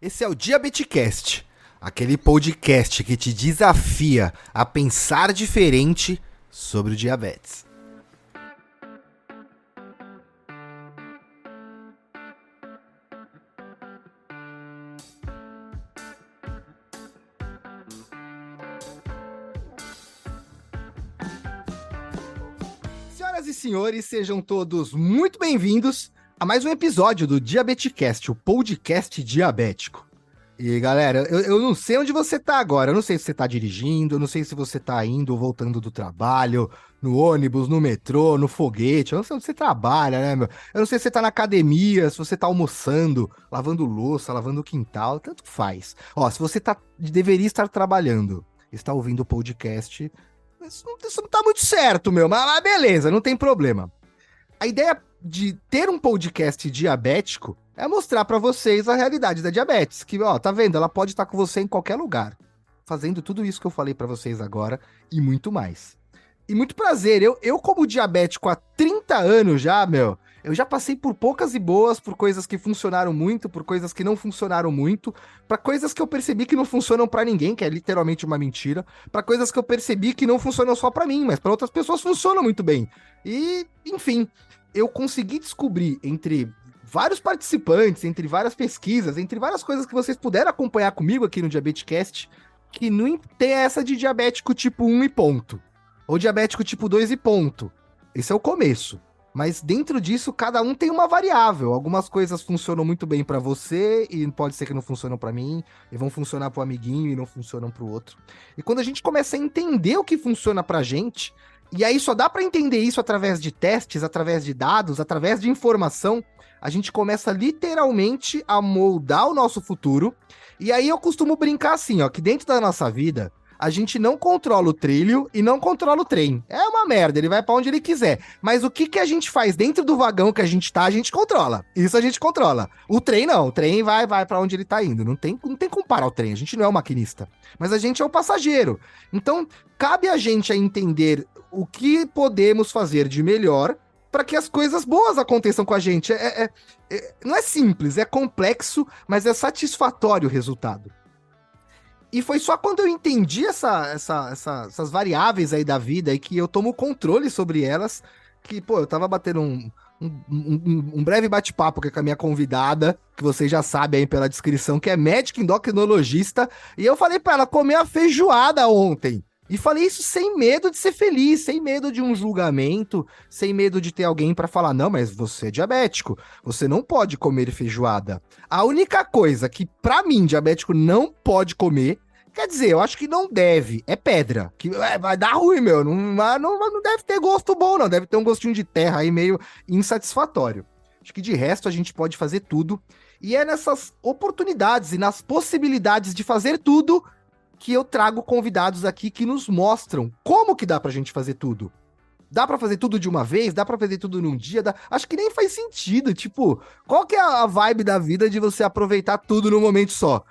Esse é o Diabetecast, aquele podcast que te desafia a pensar diferente sobre o diabetes. Senhoras e senhores, sejam todos muito bem-vindos a mais um episódio do Diabetecast, o podcast diabético. E galera, eu não sei onde você tá agora, eu não sei se você tá dirigindo, eu não sei se você tá indo ou voltando do trabalho, no ônibus, no metrô, no foguete, eu não sei onde você trabalha, né, meu? Eu não sei se você tá na academia, se você tá almoçando, lavando louça, lavando o quintal, tanto faz. Ó, se você deveria estar trabalhando, está ouvindo o podcast, isso não tá muito certo, meu, mas beleza, não tem problema. A ideia de ter um podcast diabético é mostrar pra vocês a realidade da diabetes, que, ó, tá vendo? Ela pode estar com você em qualquer lugar, fazendo tudo isso que eu falei pra vocês agora e muito mais. E muito prazer, eu como diabético há 30 anos já, meu, eu já passei por poucas e boas, por coisas que funcionaram muito, por coisas que não funcionaram muito, pra coisas que eu percebi que não funcionam pra ninguém, que é literalmente uma mentira, pra coisas que eu percebi que não funcionam só pra mim, mas pra outras pessoas funcionam muito bem. E, enfim, eu consegui descobrir entre vários participantes, entre várias pesquisas, entre várias coisas que vocês puderam acompanhar comigo aqui no Diabetecast, que não tem essa de diabético tipo 1 e ponto. Ou diabético tipo 2 e ponto. Esse é o começo. Mas dentro disso, cada um tem uma variável. Algumas coisas funcionam muito bem pra você e pode ser que não funcionam pra mim, e vão funcionar pro amiguinho e não funcionam pro outro. E quando a gente começa a entender o que funciona pra gente, e aí só dá pra entender isso através de testes, através de dados, através de informação, a gente começa literalmente a moldar o nosso futuro. E aí eu costumo brincar assim, ó, que dentro da nossa vida, a gente não controla o trilho e não controla o trem. É uma merda, ele vai pra onde ele quiser. Mas o que a gente faz dentro do vagão que a gente tá, a gente controla. Isso a gente controla. O trem não, o trem vai para onde ele tá indo. Não tem como parar o trem, a gente não é o maquinista. Mas a gente é o passageiro. Então, cabe a gente a entender o que podemos fazer de melhor para que as coisas boas aconteçam com a gente. Não é simples, é complexo, mas é satisfatório o resultado. E foi só quando eu entendi essas variáveis aí da vida e que eu tomo controle sobre elas, que, pô, eu tava batendo um breve bate-papo com a minha convidada, que vocês já sabem aí pela descrição, que é médica endocrinologista, e eu falei pra ela comer a feijoada ontem. E falei isso sem medo de ser feliz, sem medo de um julgamento, sem medo de ter alguém pra falar, não, mas você é diabético, você não pode comer feijoada. A única coisa que pra mim diabético não pode comer, quer dizer, eu acho que não deve, é pedra, que vai dar ruim, meu, não deve ter gosto bom não, deve ter um gostinho de terra aí meio insatisfatório. Acho que de resto a gente pode fazer tudo, e é nessas oportunidades e nas possibilidades de fazer tudo que eu trago convidados aqui que nos mostram como que dá pra gente fazer tudo. Dá pra fazer tudo de uma vez? Dá pra fazer tudo num dia? Acho que nem faz sentido. Tipo, qual que é a vibe da vida de você aproveitar tudo num momento só?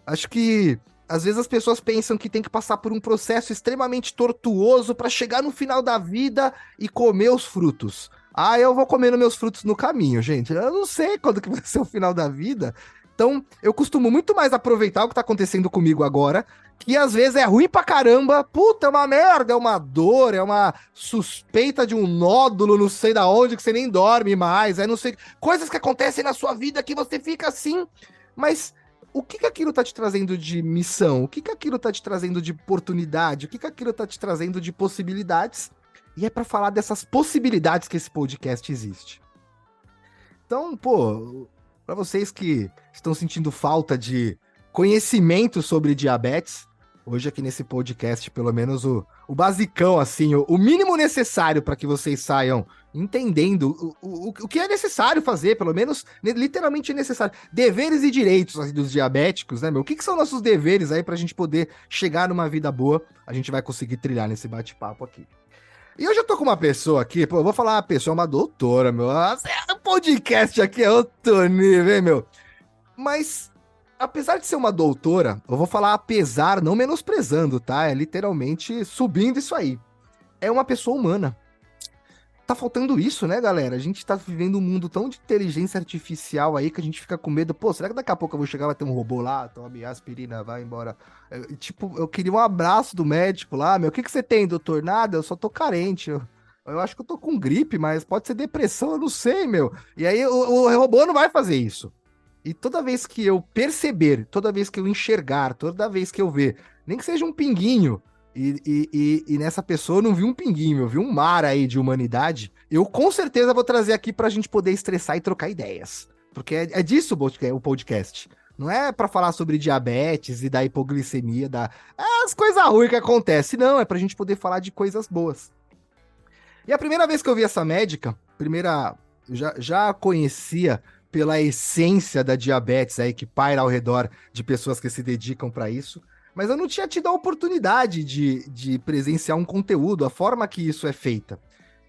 Acho que às vezes as pessoas pensam que tem que passar por um processo extremamente tortuoso pra chegar no final da vida e comer os frutos. Ah, eu vou comendo meus frutos no caminho, gente. Eu não sei quando que vai ser o final da vida. Então, eu costumo muito mais aproveitar o que tá acontecendo comigo agora, que às vezes é ruim pra caramba, puta, é uma merda, é uma dor, é uma suspeita de um nódulo, não sei da onde, que você nem dorme mais, é não sei, coisas que acontecem na sua vida que você fica assim, mas o que aquilo tá te trazendo de missão? O que aquilo tá te trazendo de oportunidade? O que aquilo tá te trazendo de possibilidades? E é pra falar dessas possibilidades que esse podcast existe. Então, pô, pra vocês que estão sentindo falta de conhecimento sobre diabetes, hoje aqui nesse podcast, pelo menos o basicão, assim, o mínimo necessário para que vocês saiam entendendo o que é necessário fazer, pelo menos literalmente necessário. Deveres e direitos assim, dos diabéticos, né, meu? O que são nossos deveres aí pra gente poder chegar numa vida boa? A gente vai conseguir trilhar nesse bate-papo aqui. E hoje eu tô com uma pessoa aqui, pô, eu vou falar uma pessoa, uma doutora, meu. O podcast aqui é outro nível, hein, meu? Mas, apesar de ser uma doutora, eu vou falar apesar, não menosprezando, tá? É literalmente subindo isso aí. É uma pessoa humana. tá faltando isso, né, galera? A gente tá vivendo um mundo tão de inteligência artificial aí que a gente fica com medo. Pô, será que daqui a pouco eu vou chegar, vai ter um robô lá, tome aspirina, vai embora. Tipo, eu queria um abraço do médico lá, meu. O que que você tem, doutor? Nada, eu só tô carente. Eu acho que eu tô com gripe, mas pode ser depressão, eu não sei, meu. E aí o robô não vai fazer isso. E toda vez que eu perceber, toda vez que eu enxergar, toda vez que eu ver, nem que seja um pinguinho, e nessa pessoa eu não vi um pinguinho, eu vi um mar aí de humanidade, eu com certeza vou trazer aqui pra gente poder estressar e trocar ideias. Porque é disso o podcast. Não é pra falar sobre diabetes e da hipoglicemia, as coisas ruins que acontecem. Não, é pra gente poder falar de coisas boas. E a primeira vez que eu vi essa médica, já conhecia pela essência da diabetes aí que paira ao redor de pessoas que se dedicam para isso, mas eu não tinha tido a oportunidade de presenciar um conteúdo, a forma que isso é feita.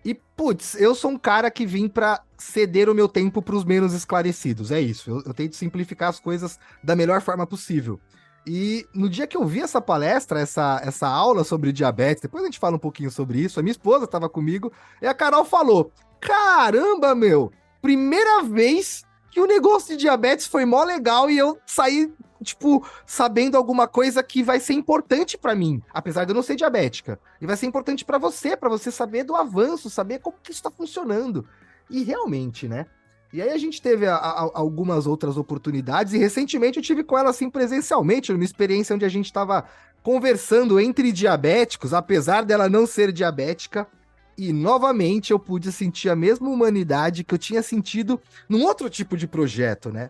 E, putz, eu sou um cara que vim para ceder o meu tempo para os menos esclarecidos, é isso. Eu tento simplificar as coisas da melhor forma possível. E no dia que eu vi essa palestra, essa aula sobre diabetes, depois a gente fala um pouquinho sobre isso, a minha esposa estava comigo, e a Carol falou: caramba, meu, primeira vez que o negócio de diabetes foi mó legal e eu saí, tipo, sabendo alguma coisa que vai ser importante para mim, apesar de eu não ser diabética. E vai ser importante para você saber do avanço, saber como que isso está funcionando. E realmente, né? E aí a gente teve algumas outras oportunidades, e recentemente eu tive com ela assim presencialmente, numa experiência onde a gente estava conversando entre diabéticos, apesar dela não ser diabética, e novamente eu pude sentir a mesma humanidade que eu tinha sentido num outro tipo de projeto, né?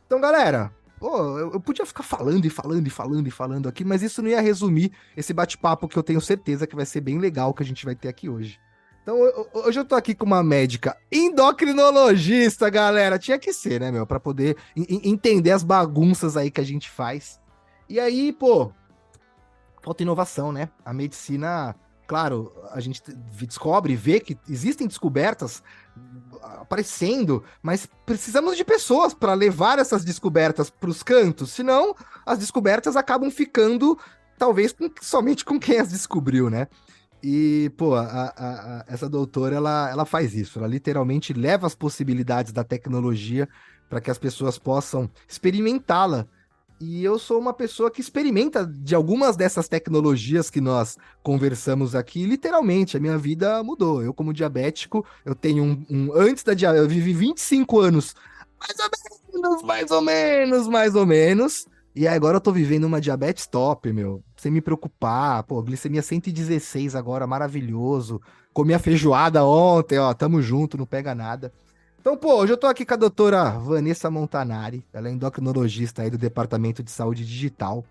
Então, galera, pô, eu podia ficar falando e falando e falando e falando aqui, mas isso não ia resumir esse bate-papo que eu tenho certeza que vai ser bem legal que a gente vai ter aqui hoje. Então, hoje eu tô aqui com uma médica endocrinologista, galera. Tinha que ser, né, meu? Pra poder entender as bagunças aí que a gente faz. E aí, pô, falta inovação, né? A medicina, claro, a gente descobre, vê que existem descobertas aparecendo, mas precisamos de pessoas para levar essas descobertas para os cantos, senão as descobertas acabam ficando, talvez, somente com quem as descobriu, né? E, pô, essa doutora, ela faz isso. Ela literalmente leva as possibilidades da tecnologia para que as pessoas possam experimentá-la. E eu sou uma pessoa que experimenta de algumas dessas tecnologias que nós conversamos aqui. Literalmente, a minha vida mudou. Eu, como diabético, eu tenho antes da diabetes, eu vivi 25 anos, mais ou menos. E agora eu tô vivendo uma diabetes top, meu. Sem me preocupar. Pô, glicemia 116 agora, maravilhoso. Comi a feijoada ontem, ó. Tamo junto, não pega nada. Então, pô, hoje eu tô aqui com a doutora Vanessa Montanari. Ela é endocrinologista aí do Departamento de Saúde Digital.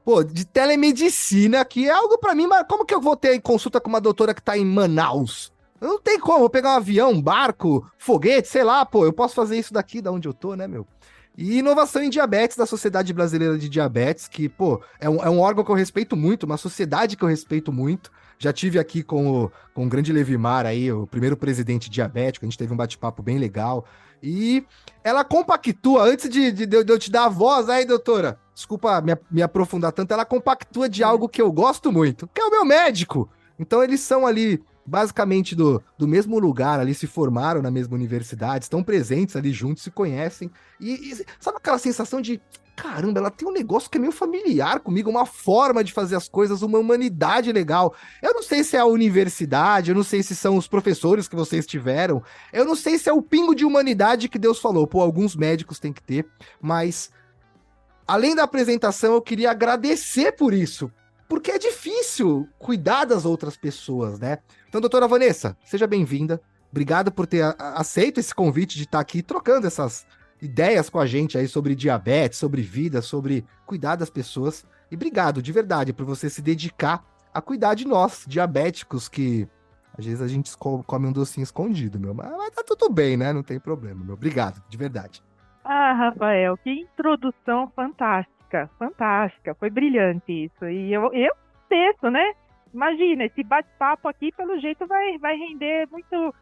Pô, de telemedicina, que é algo pra mim, mas como que eu vou ter consulta com uma doutora que tá em Manaus? Não tem como, vou pegar um avião, um barco, foguete, sei lá, pô, eu posso fazer isso daqui, da onde eu tô, né, meu? E inovação em diabetes da Sociedade Brasileira de Diabetes, que, pô, é um órgão que eu respeito muito, uma sociedade que eu respeito muito. Já tive aqui com o grande Levimar aí, o primeiro presidente diabético, a gente teve um bate-papo bem legal. E ela compactua, antes de eu te dar a voz aí, doutora, desculpa me aprofundar tanto, ela compactua de algo que eu gosto muito, que é o meu médico. Então eles são ali basicamente do mesmo lugar, ali se formaram na mesma universidade, estão presentes ali juntos, se conhecem. E sabe aquela sensação de, caramba, ela tem um negócio que é meio familiar comigo, uma forma de fazer as coisas, uma humanidade legal. Eu não sei se é a universidade, eu não sei se são os professores que vocês tiveram, eu não sei se é o pingo de humanidade que Deus falou. Pô, alguns médicos têm que ter, mas além da apresentação, eu queria agradecer por isso, porque é difícil cuidar das outras pessoas, né? Então, doutora Vanessa, seja bem-vinda. Obrigado por ter aceito esse convite de estar aqui trocando essas ideias com a gente aí sobre diabetes, sobre vida, sobre cuidar das pessoas. E obrigado, de verdade, por você se dedicar a cuidar de nós, diabéticos, que às vezes a gente come um docinho escondido, meu. Mas tá tudo bem, né? Não tem problema, meu. Obrigado, de verdade. Ah, Rafael, que introdução fantástica, fantástica, foi brilhante isso. E eu penso, né? Imagina, esse bate-papo aqui, pelo jeito, vai render muito,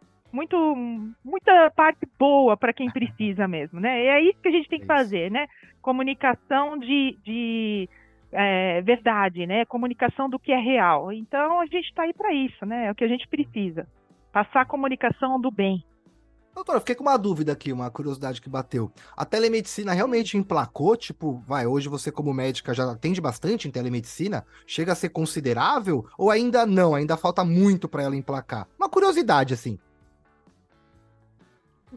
muita parte boa para quem precisa mesmo, né? E é isso que a gente tem É que isso. fazer, né? Comunicação de verdade, né? Comunicação do que é real. Então, a gente está aí para isso, né? É o que a gente precisa. passar a comunicação do bem. Doutora, eu fiquei com uma dúvida aqui, uma curiosidade que bateu. A telemedicina realmente emplacou? Tipo, hoje você como médica já atende bastante em telemedicina? Chega a ser considerável? Ou ainda não? Ainda falta muito para ela emplacar? Uma curiosidade, assim.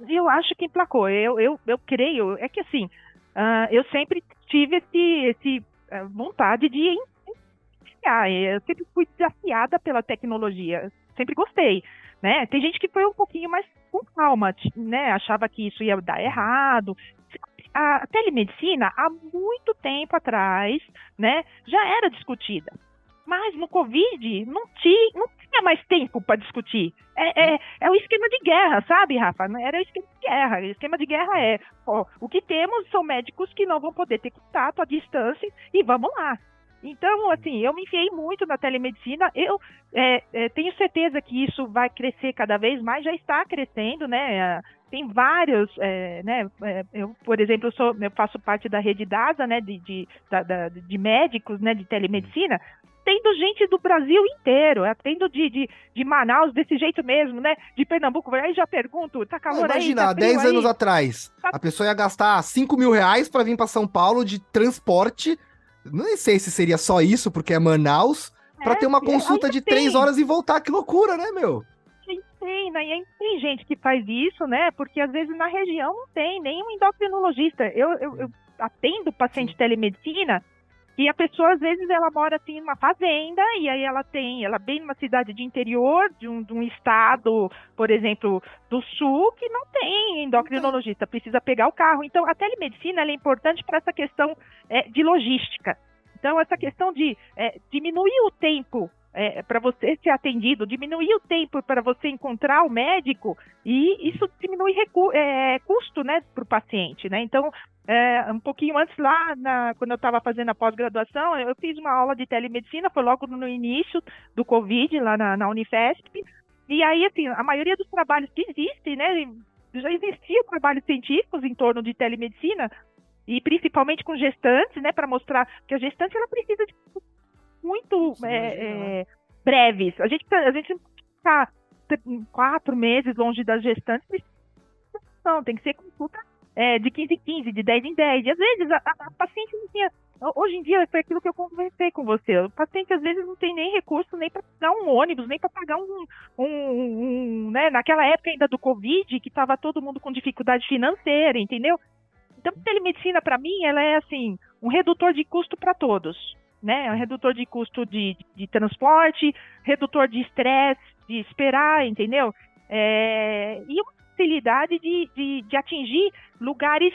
Eu acho que emplacou. Eu creio. É que assim, eu sempre tive esse vontade de iniciar. Eu sempre fui desafiada pela tecnologia. Sempre gostei, né? Tem gente que foi um pouquinho mais com calma, né? Achava que isso ia dar errado. A telemedicina, há muito tempo atrás, né, já era discutida. Mas no Covid não tinha mais tempo para discutir. É o esquema de guerra, sabe, Rafa? Era o esquema de guerra. O esquema de guerra o que temos são médicos que não vão poder ter contato à distância e vamos lá. Então, assim, eu me enfiei muito na telemedicina. Eu tenho certeza que isso vai crescer cada vez mais, já está crescendo, né? Tem vários, né? Eu, por exemplo, eu faço parte da rede DASA, né? De médicos, né? De telemedicina. Atendo gente do Brasil inteiro, atendo de Manaus desse jeito mesmo, né? De Pernambuco, aí já pergunto, tá calor aí? Imagina, Tá há 10 frio anos aí? atrás, a pessoa ia gastar 5 mil reais para vir para São Paulo de transporte. Não sei se seria só isso, porque é Manaus, para ter uma consulta de 3 horas e voltar. Que loucura, né, meu? Tem gente que faz isso, né? Porque às vezes na região não tem nenhum endocrinologista. Eu atendo paciente de telemedicina e a pessoa, às vezes, ela mora assim numa fazenda e aí ela bem numa cidade de interior, de um estado, por exemplo, do sul, que não tem endocrinologista, precisa pegar o carro. Então, a telemedicina ela é importante para essa questão de logística. Então, essa questão de diminuir o tempo para você ser atendido, diminuir o tempo para você encontrar o médico, e isso diminui custo, né, para o paciente, né? Então, um pouquinho antes lá, quando eu estava fazendo a pós-graduação, eu fiz uma aula de telemedicina, foi logo no início do Covid, lá na Unifesp, e aí, assim, a maioria dos trabalhos que existem, né, já existiam trabalhos científicos em torno de telemedicina, e principalmente com gestantes, né, para mostrar que a gestante ela precisa de muito breves. A gente ficar 4 meses longe das gestantes, não, tem que ser consulta de 15 em 15, de 10 em 10. E às vezes a paciente não tinha. Hoje em dia foi aquilo que eu conversei com você. O paciente às vezes não tem nem recurso, nem para pagar um ônibus, nem para pagar né? Naquela época ainda do Covid, que estava todo mundo com dificuldade financeira, entendeu? Então, a telemedicina, para mim, ela é assim, um redutor de custo para todos. Né? Um redutor de custo de transporte, redutor de estresse, de esperar, entendeu? E uma facilidade de atingir lugares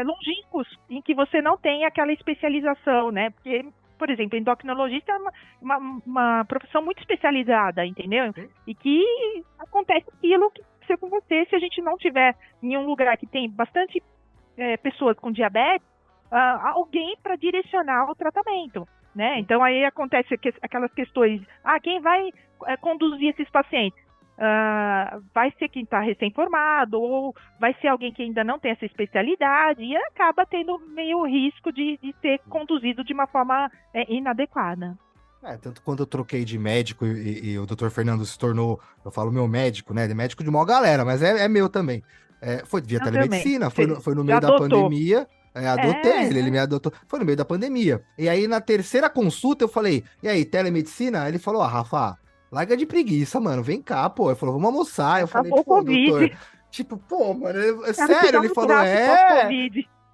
longínquos em que você não tem aquela especialização, né? Porque, por exemplo, endocrinologista é uma profissão muito especializada, entendeu? E que acontece aquilo que aconteceu com você se a gente não tiver em um lugar que tem bastante pessoas com diabetes, alguém para direcionar o tratamento. Né? Então aí acontece aquelas questões, quem vai conduzir esses pacientes? Vai ser quem está recém-formado, ou vai ser alguém que ainda não tem essa especialidade, e acaba tendo meio risco de ser conduzido de uma forma inadequada. Tanto quando eu troquei de médico e o doutor Fernando se tornou, eu falo meu médico, né? Médico de uma galera, mas é meu também. Foi via telemedicina, foi no meio da pandemia. Adotei ele me adotou. Foi no meio da pandemia. E aí, na terceira consulta, eu falei, e aí, telemedicina? Ele falou, Rafa, larga de preguiça, mano, vem cá, pô. Ele falou, vamos almoçar. Eu falei, pô, doutor. Tipo, pô, mano, sério? Ele falou,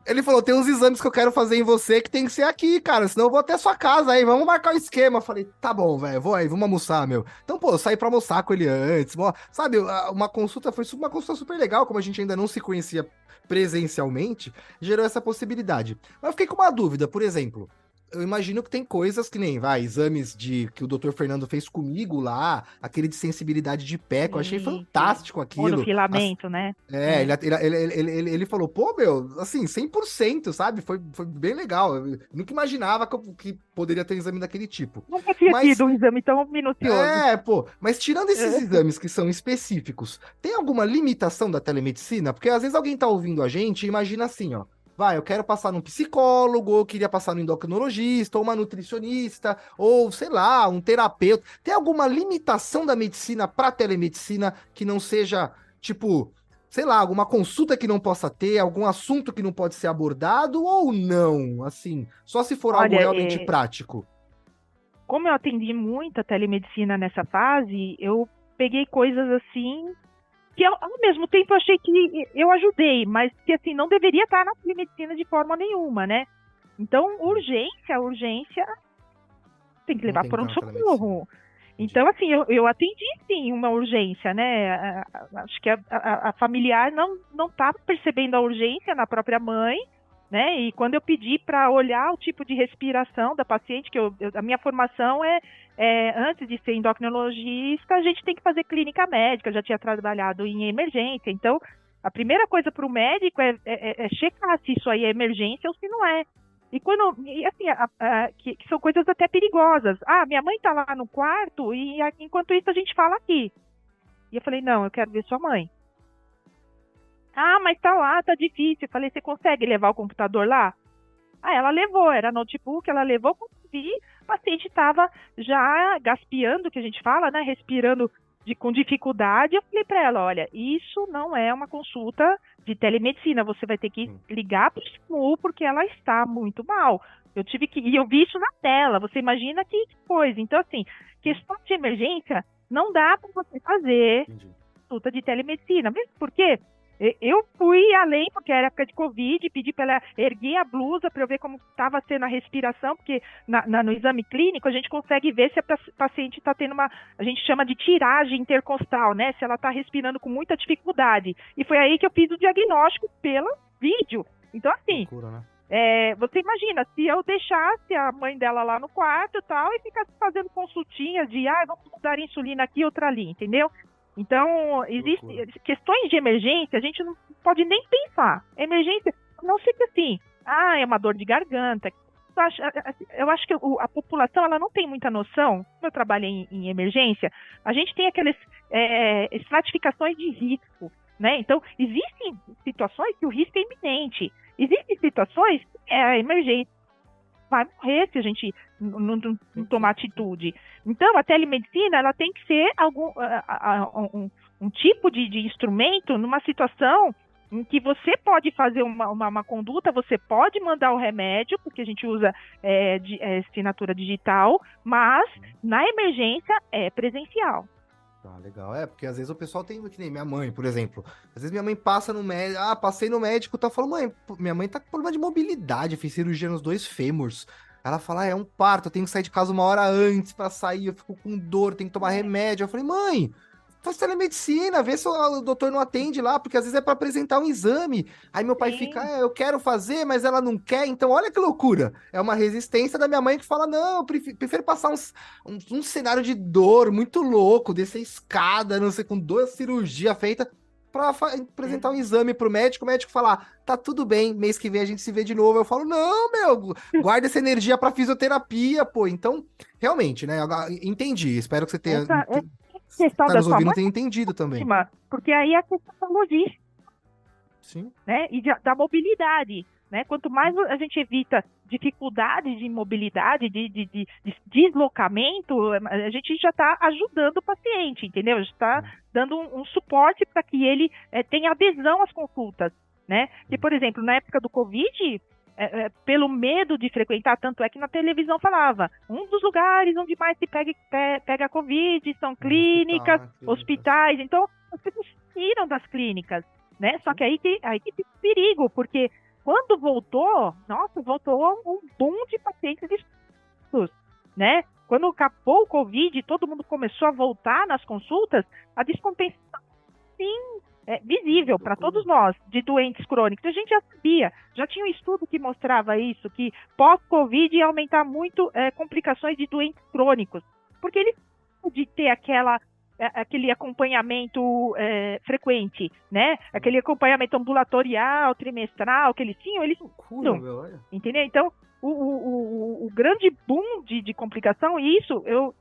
Ele falou, tem uns exames que eu quero fazer em você que tem que ser aqui, cara, senão eu vou até sua casa aí, vamos marcar o esquema. Eu falei, tá bom, velho, vou aí, vamos almoçar, meu. Então, pô, eu saí pra almoçar com ele antes, sabe, uma consulta foi uma consulta super legal, como a gente ainda não se conhecia presencialmente, gerou essa possibilidade. Mas eu fiquei com uma dúvida, por exemplo, eu imagino que tem coisas que nem, exames que o Dr. Fernando fez comigo lá, aquele de sensibilidade de pé, que eu achei fantástico aquilo. Monofilamento, né? Ele falou, pô, meu, assim, 100%, sabe? Foi bem legal. Eu nunca imaginava que poderia ter um exame daquele tipo. Nunca tinha tido um exame tão minucioso. Mas tirando esses exames que são específicos, tem alguma limitação da telemedicina? Porque às vezes alguém tá ouvindo a gente e imagina assim, ó, vai, eu quero passar num psicólogo, ou eu queria passar no endocrinologista, ou uma nutricionista, ou sei lá, um terapeuta. Tem alguma limitação da medicina para telemedicina que não seja, tipo, sei lá, alguma consulta que não possa ter, algum assunto que não pode ser abordado, ou não? Assim, só se for algo Olha, realmente prático. como eu atendi muita telemedicina nessa fase, eu peguei coisas assim que ao mesmo tempo eu achei que eu ajudei, mas que assim não deveria estar na telemedicina de forma nenhuma, né? Então, urgência tem que Não levar tem que estar na telemedicina. pronto-socorro. Entendi. Então, assim, eu atendi sim uma urgência, né? Acho que a familiar não está percebendo a urgência na própria mãe, né? E quando eu pedi para olhar o tipo de respiração da paciente, que a minha formação antes de ser endocrinologista, a gente tem que fazer clínica médica, eu já tinha trabalhado em emergência, então a primeira coisa para o médico é checar se isso aí é emergência ou se não é. E assim, que são coisas até perigosas. Ah, minha mãe tá lá no quarto e enquanto isso a gente fala aqui. E eu falei, não, eu quero ver sua mãe. Ah, mas tá lá, tá difícil. Eu falei, você consegue levar o computador lá? Ah, ela levou, era notebook, ela levou, consegui, o paciente estava já gaspeando, que a gente fala, né, respirando com dificuldade. Eu falei para ela, olha, isso não é uma consulta de telemedicina, você vai ter que ligar para o SAMU porque ela está muito mal. E eu vi isso na tela, você imagina que coisa. Então, assim, questão de emergência, não dá para você fazer consulta de telemedicina, mesmo porque eu fui além, porque era época de Covid, pedi para ela erguer a blusa para eu ver como estava sendo a respiração, porque no exame clínico a gente consegue ver se a paciente está tendo a gente chama de tiragem intercostal, né? Se ela está respirando com muita dificuldade. E foi aí que eu fiz o diagnóstico pelo vídeo. Então, assim, Loucura, né? você imagina, se eu deixasse a mãe dela lá no quarto e tal, e ficasse fazendo consultinha de, vamos dar insulina aqui, outra ali, entendeu? Então, existem questões de emergência, a gente não pode nem pensar. Emergência, não sei que assim, é uma dor de garganta. Eu acho que a população ela não tem muita noção. Como eu trabalho em emergência, a gente tem aquelas estratificações de risco, né? Então, existem situações que o risco é iminente. Existem situações que a emergência vai morrer se a gente não tomar atitude. Então, a telemedicina ela tem que ser um tipo de instrumento numa situação em que você pode fazer uma conduta, você pode mandar o remédio, porque a gente usa assinatura digital, mas na emergência é presencial. Tá, legal. Porque às vezes o pessoal tem, que nem minha mãe, por exemplo. Às vezes minha mãe passa no médico, passei no médico, tá falando, mãe, minha mãe tá com problema de mobilidade, fiz cirurgia nos 2 fêmurs. Ela fala, é um parto, eu tenho que sair de casa 1 hora antes pra sair, eu fico com dor, tenho que tomar remédio. Eu falei, mãe, faz telemedicina, vê se o doutor não atende lá, porque às vezes é pra apresentar um exame. Aí meu pai fica, eu quero fazer, mas ela não quer. Então, olha que loucura. É uma resistência da minha mãe que fala, não, eu prefiro passar um cenário de dor muito louco, descer escada, não sei, com 2 cirurgias feitas, pra apresentar um exame pro médico, o médico falar, tá tudo bem, mês que vem a gente se vê de novo. Eu falo, não, meu, guarda essa energia pra fisioterapia, pô. Então, realmente, né, entendi, espero que você tenha... Questão tá da nos sua ouvindo mãe, tem entendido também. porque aí é a questão da logística, Sim. né? E da mobilidade, né? Quanto mais a gente evita dificuldades de mobilidade, de deslocamento, a gente já está ajudando o paciente, entendeu? A gente está dando um suporte para que ele tenha adesão às consultas, né? E, por exemplo, na época do Covid, pelo medo de frequentar, tanto é que na televisão falava, um dos lugares onde mais se pega Covid são clínicas, hospitais. Então, as pessoas saíram das clínicas, né? Só que aí que fica o perigo, porque quando voltou um boom de pacientes dispostos, né? Quando acabou o Covid, todo mundo começou a voltar nas consultas, a descompensação, sim, visível para todos nós, de doentes crônicos. A gente já sabia, já tinha um estudo que mostrava isso, que pós-Covid ia aumentar muito complicações de doentes crônicos, porque ele pode ter aquele acompanhamento frequente, né? Aquele acompanhamento ambulatorial, trimestral, que eles tinham, eles não, entendeu? Então, o grande boom de complicação, e isso, eu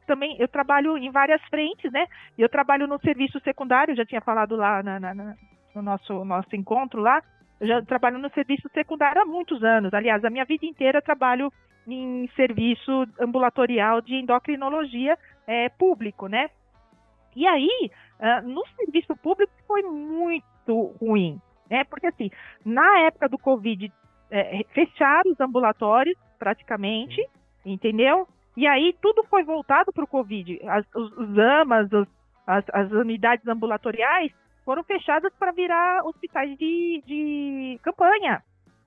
trabalho em várias frentes, né? Eu trabalho no serviço secundário, já tinha falado lá no nosso encontro lá, Eu já trabalho no serviço secundário há muitos anos. Aliás, a minha vida inteira eu trabalho em serviço ambulatorial de endocrinologia público, né? E aí, no serviço público foi muito ruim, né? Porque assim, na época do Covid, fecharam os ambulatórios praticamente, entendeu? E aí tudo foi voltado para o Covid. Os AMAs, as unidades ambulatoriais foram fechadas para virar hospitais de campanha,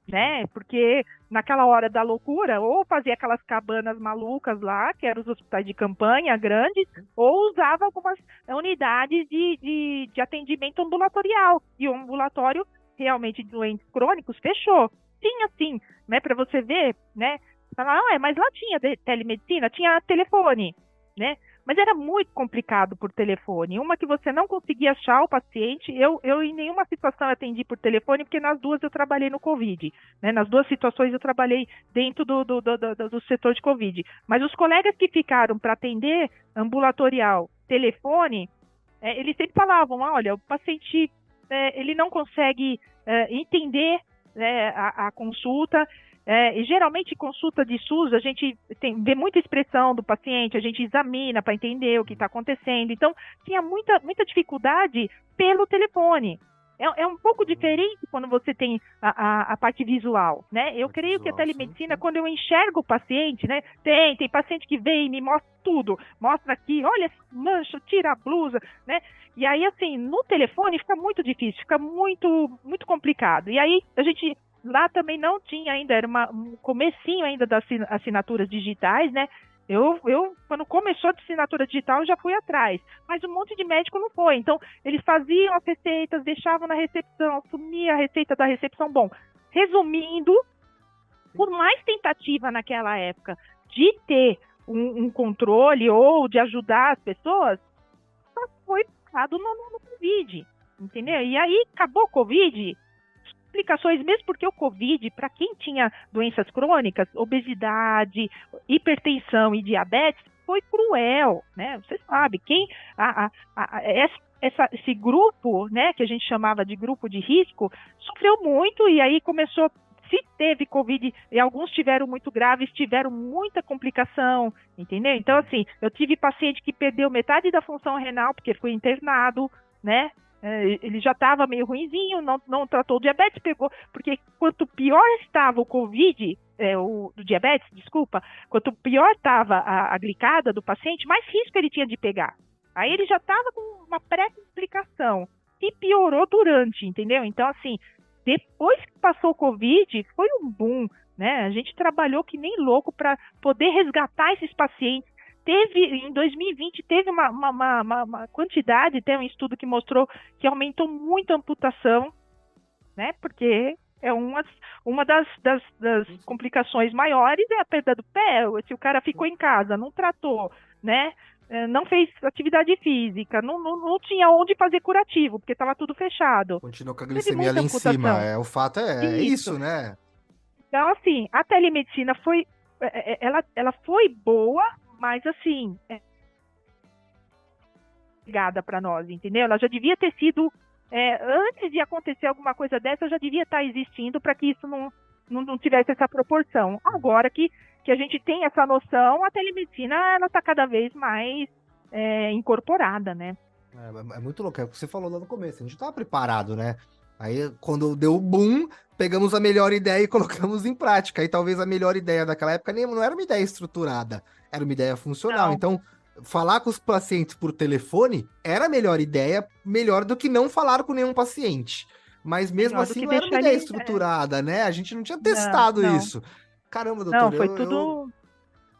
né? Porque naquela hora da loucura, ou fazia aquelas cabanas malucas lá, que eram os hospitais de campanha grandes, ou usava algumas unidades de atendimento ambulatorial. E o ambulatório, realmente, de doentes crônicos, fechou. Tinha, sim, né? Para você ver, né? Falar, mas lá tinha telemedicina, tinha telefone, né? Mas era muito complicado por telefone. Uma que você não conseguia achar o paciente. Eu em nenhuma situação atendi por telefone, porque nas duas eu trabalhei no Covid. Né? Nas duas situações eu trabalhei dentro do setor de Covid. Mas os colegas que ficaram para atender ambulatorial, telefone, eles sempre falavam, olha, o paciente ele não consegue entender a consulta. E geralmente, consulta de SUS, a gente vê muita expressão do paciente, a gente examina para entender o que está acontecendo. Então, tinha muita dificuldade pelo telefone. É um pouco diferente quando você tem a parte visual, né? Eu creio que a telemedicina, quando eu enxergo o paciente, né? Tem paciente que vem e me mostra tudo. Mostra aqui, olha, mancha, tira a blusa, né? E aí, assim, no telefone fica muito difícil, fica muito, muito complicado. E aí, a gente... Lá também não tinha ainda, era um comecinho ainda das assinaturas digitais, né? Eu, quando começou a assinatura digital, eu já fui atrás. Mas um monte de médico não foi. Então, eles faziam as receitas, deixavam na recepção, assumia a receita da recepção. Bom, resumindo, por mais tentativa naquela época de ter um controle ou de ajudar as pessoas, só foi focado no Covid, entendeu? E aí, acabou o Covid... Complicações, mesmo porque o Covid, para quem tinha doenças crônicas, obesidade, hipertensão e diabetes, foi cruel, né? Você sabe, esse grupo, né, que a gente chamava de grupo de risco, sofreu muito e aí começou, se teve Covid, e alguns tiveram muito graves, tiveram muita complicação, entendeu? Então, assim, eu tive paciente que perdeu metade da função renal porque foi internado, né? Ele já estava meio ruinzinho, não tratou o diabetes, pegou, porque quanto pior estava o Covid, do diabetes, desculpa, quanto pior estava a glicada do paciente, mais risco ele tinha de pegar. Aí ele já estava com uma pré-complicação, e piorou durante, entendeu? Então, assim, depois que passou o Covid, foi um boom, né? A gente trabalhou que nem louco para poder resgatar esses pacientes. Em 2020, teve uma quantidade, tem um estudo que mostrou que aumentou muito a amputação, né? Porque é uma das complicações maiores é a perda do pé. Se o cara ficou em casa, não tratou, né? Não fez atividade física, não tinha onde fazer curativo, porque estava tudo fechado. Continuou com a glicemia ali em cima. O fato é isso, né? Então, assim, a telemedicina foi... Ela foi boa, mas assim, ligada para nós, entendeu? Ela já devia ter sido, antes de acontecer alguma coisa dessa, já devia estar existindo para que isso não tivesse essa proporção. Agora que a gente tem essa noção, a telemedicina ela está cada vez mais incorporada, né? É muito louco, é o que você falou lá no começo, a gente estava preparado, né? Aí, quando deu o boom, pegamos a melhor ideia e colocamos em prática. Aí, talvez a melhor ideia daquela época não era uma ideia estruturada, era uma ideia funcional. Não. Então, falar com os pacientes por telefone era a melhor ideia, melhor do que não falar com nenhum paciente. Mas, mesmo assim, não era uma ideia estruturada, né? A gente não tinha testado isso. Caramba, doutor, não, foi tudo...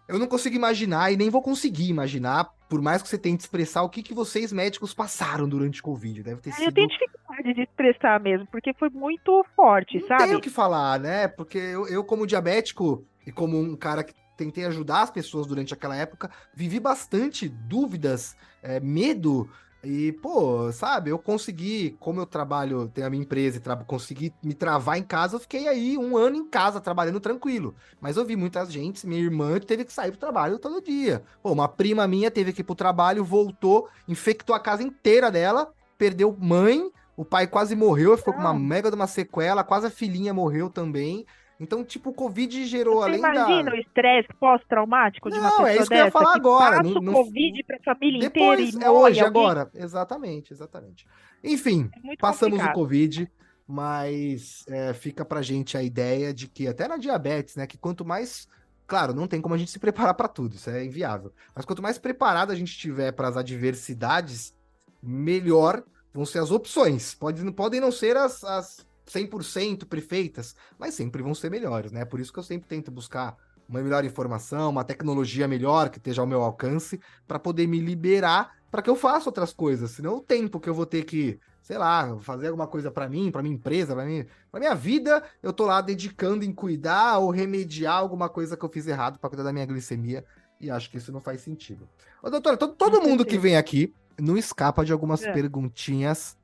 Eu não consigo imaginar e nem vou conseguir imaginar, por mais que você tente expressar o que vocês médicos passaram durante o Covid. Deve ter sido... Eu tenho dificuldade de expressar mesmo, porque foi muito forte, não sabe? Não tenho o que falar, né? Porque eu, como diabético e como um cara que tentei ajudar as pessoas durante aquela época, vivi bastante dúvidas, medo. E, pô, sabe, eu consegui, como eu trabalho, tenho a minha empresa e consegui me travar em casa, eu fiquei aí 1 ano em casa, trabalhando tranquilo. Mas eu vi muita gente, minha irmã teve que sair pro trabalho todo dia. Pô, uma prima minha teve que ir pro trabalho, voltou, infectou a casa inteira dela, perdeu mãe, o pai quase morreu, ficou com uma Não. mega de uma sequela, quase a filhinha morreu também. Então, tipo, o Covid gerou, Você além imagina da... o estresse pós-traumático de uma Não, é pessoa isso que eu ia dessa, falar que agora. passa o Covid para a família inteira e Depois, é morre hoje, alguém? agora. Exatamente, exatamente. Enfim, É muito passamos o complicado. Covid, mas fica pra gente a ideia de que, até na diabetes, né, que quanto mais. Claro, não tem como a gente se preparar para tudo, isso é inviável. Mas quanto mais preparado a gente tiver para as adversidades, melhor vão ser as opções. Podem não ser as 100% perfeitas, mas sempre vão ser melhores, né? Por isso que eu sempre tento buscar uma melhor informação, uma tecnologia melhor que esteja ao meu alcance, para poder me liberar para que eu faça outras coisas. Senão o tempo que eu vou ter que, sei lá, fazer alguma coisa para mim, para minha empresa, para minha vida, eu tô lá dedicando em cuidar ou remediar alguma coisa que eu fiz errado para cuidar da minha glicemia. E acho que isso não faz sentido. Ô, doutora, Com todo mundo que certeza. vem aqui não escapa de algumas É. perguntinhas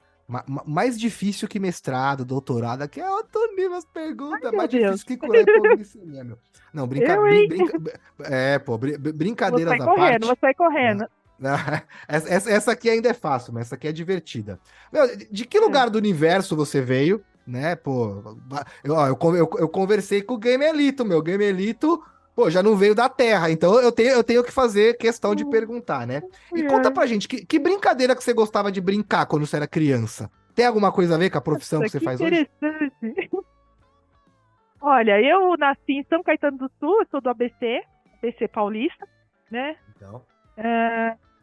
mais difícil que mestrado, doutorado, aqui é outro nível as Ai, perguntas, meu mais Deus. difícil que curar hipoglicemia, meu. Não, Eu, hein? Vou brincadeiras sair à correndo, vou parte, sair né? correndo. Essa aqui ainda é fácil, mas essa aqui é divertida. Meu, de que É. lugar do universo você veio, né? Pô, eu conversei com o Gamelito, meu. Gamelito, pô, já não veio da Terra, então eu tenho que fazer questão de perguntar, né? E conta pra gente, que brincadeira que você gostava de brincar quando você era criança? Tem alguma coisa a ver com a profissão que Nossa, você que faz hoje? interessante. Olha, eu nasci em São Caetano do Sul, eu sou do ABC, ABC Paulista, né? Então.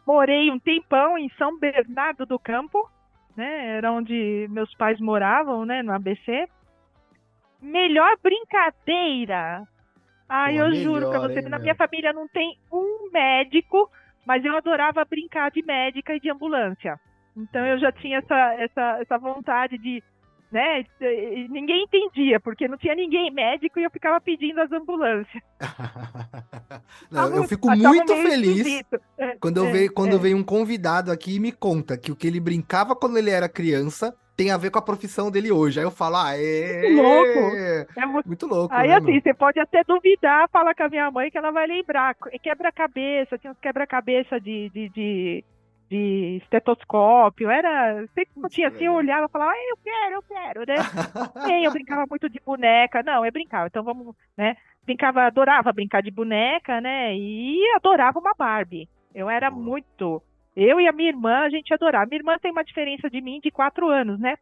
Morei um tempão em São Bernardo do Campo, né? Era onde meus pais moravam, né? No ABC. Melhor brincadeira. Ai, Pô, eu juro pra melhor, você, hein, na minha meu? família não tem um médico, mas eu adorava brincar de médica e de ambulância. Então eu já tinha essa vontade de, né? Ninguém entendia, porque não tinha ninguém médico e eu ficava pedindo as ambulâncias. Não, eu fico Achava muito meio feliz esquisito. É, quando vem um convidado aqui e me conta que o que ele brincava quando ele era criança tem a ver com a profissão dele hoje. Aí eu falo, muito louco. aê! É mu- Muito louco, Aí, né, assim, meu? você pode até duvidar, falar com a minha mãe que ela vai lembrar. Quebra-cabeça, tinha uns quebra-cabeça de estetoscópio. Sempre que eu Putz, tinha que assim, eu legal. olhava e falava, ah, eu quero, né? Tem, eu brincava muito de boneca. Não, eu brincava, então vamos, né? Brincava, adorava brincar de boneca, né? E adorava uma Barbie. Eu era Boa. muito. Eu e a minha irmã, a gente adorava. Minha irmã tem uma diferença de mim de 4 anos, né?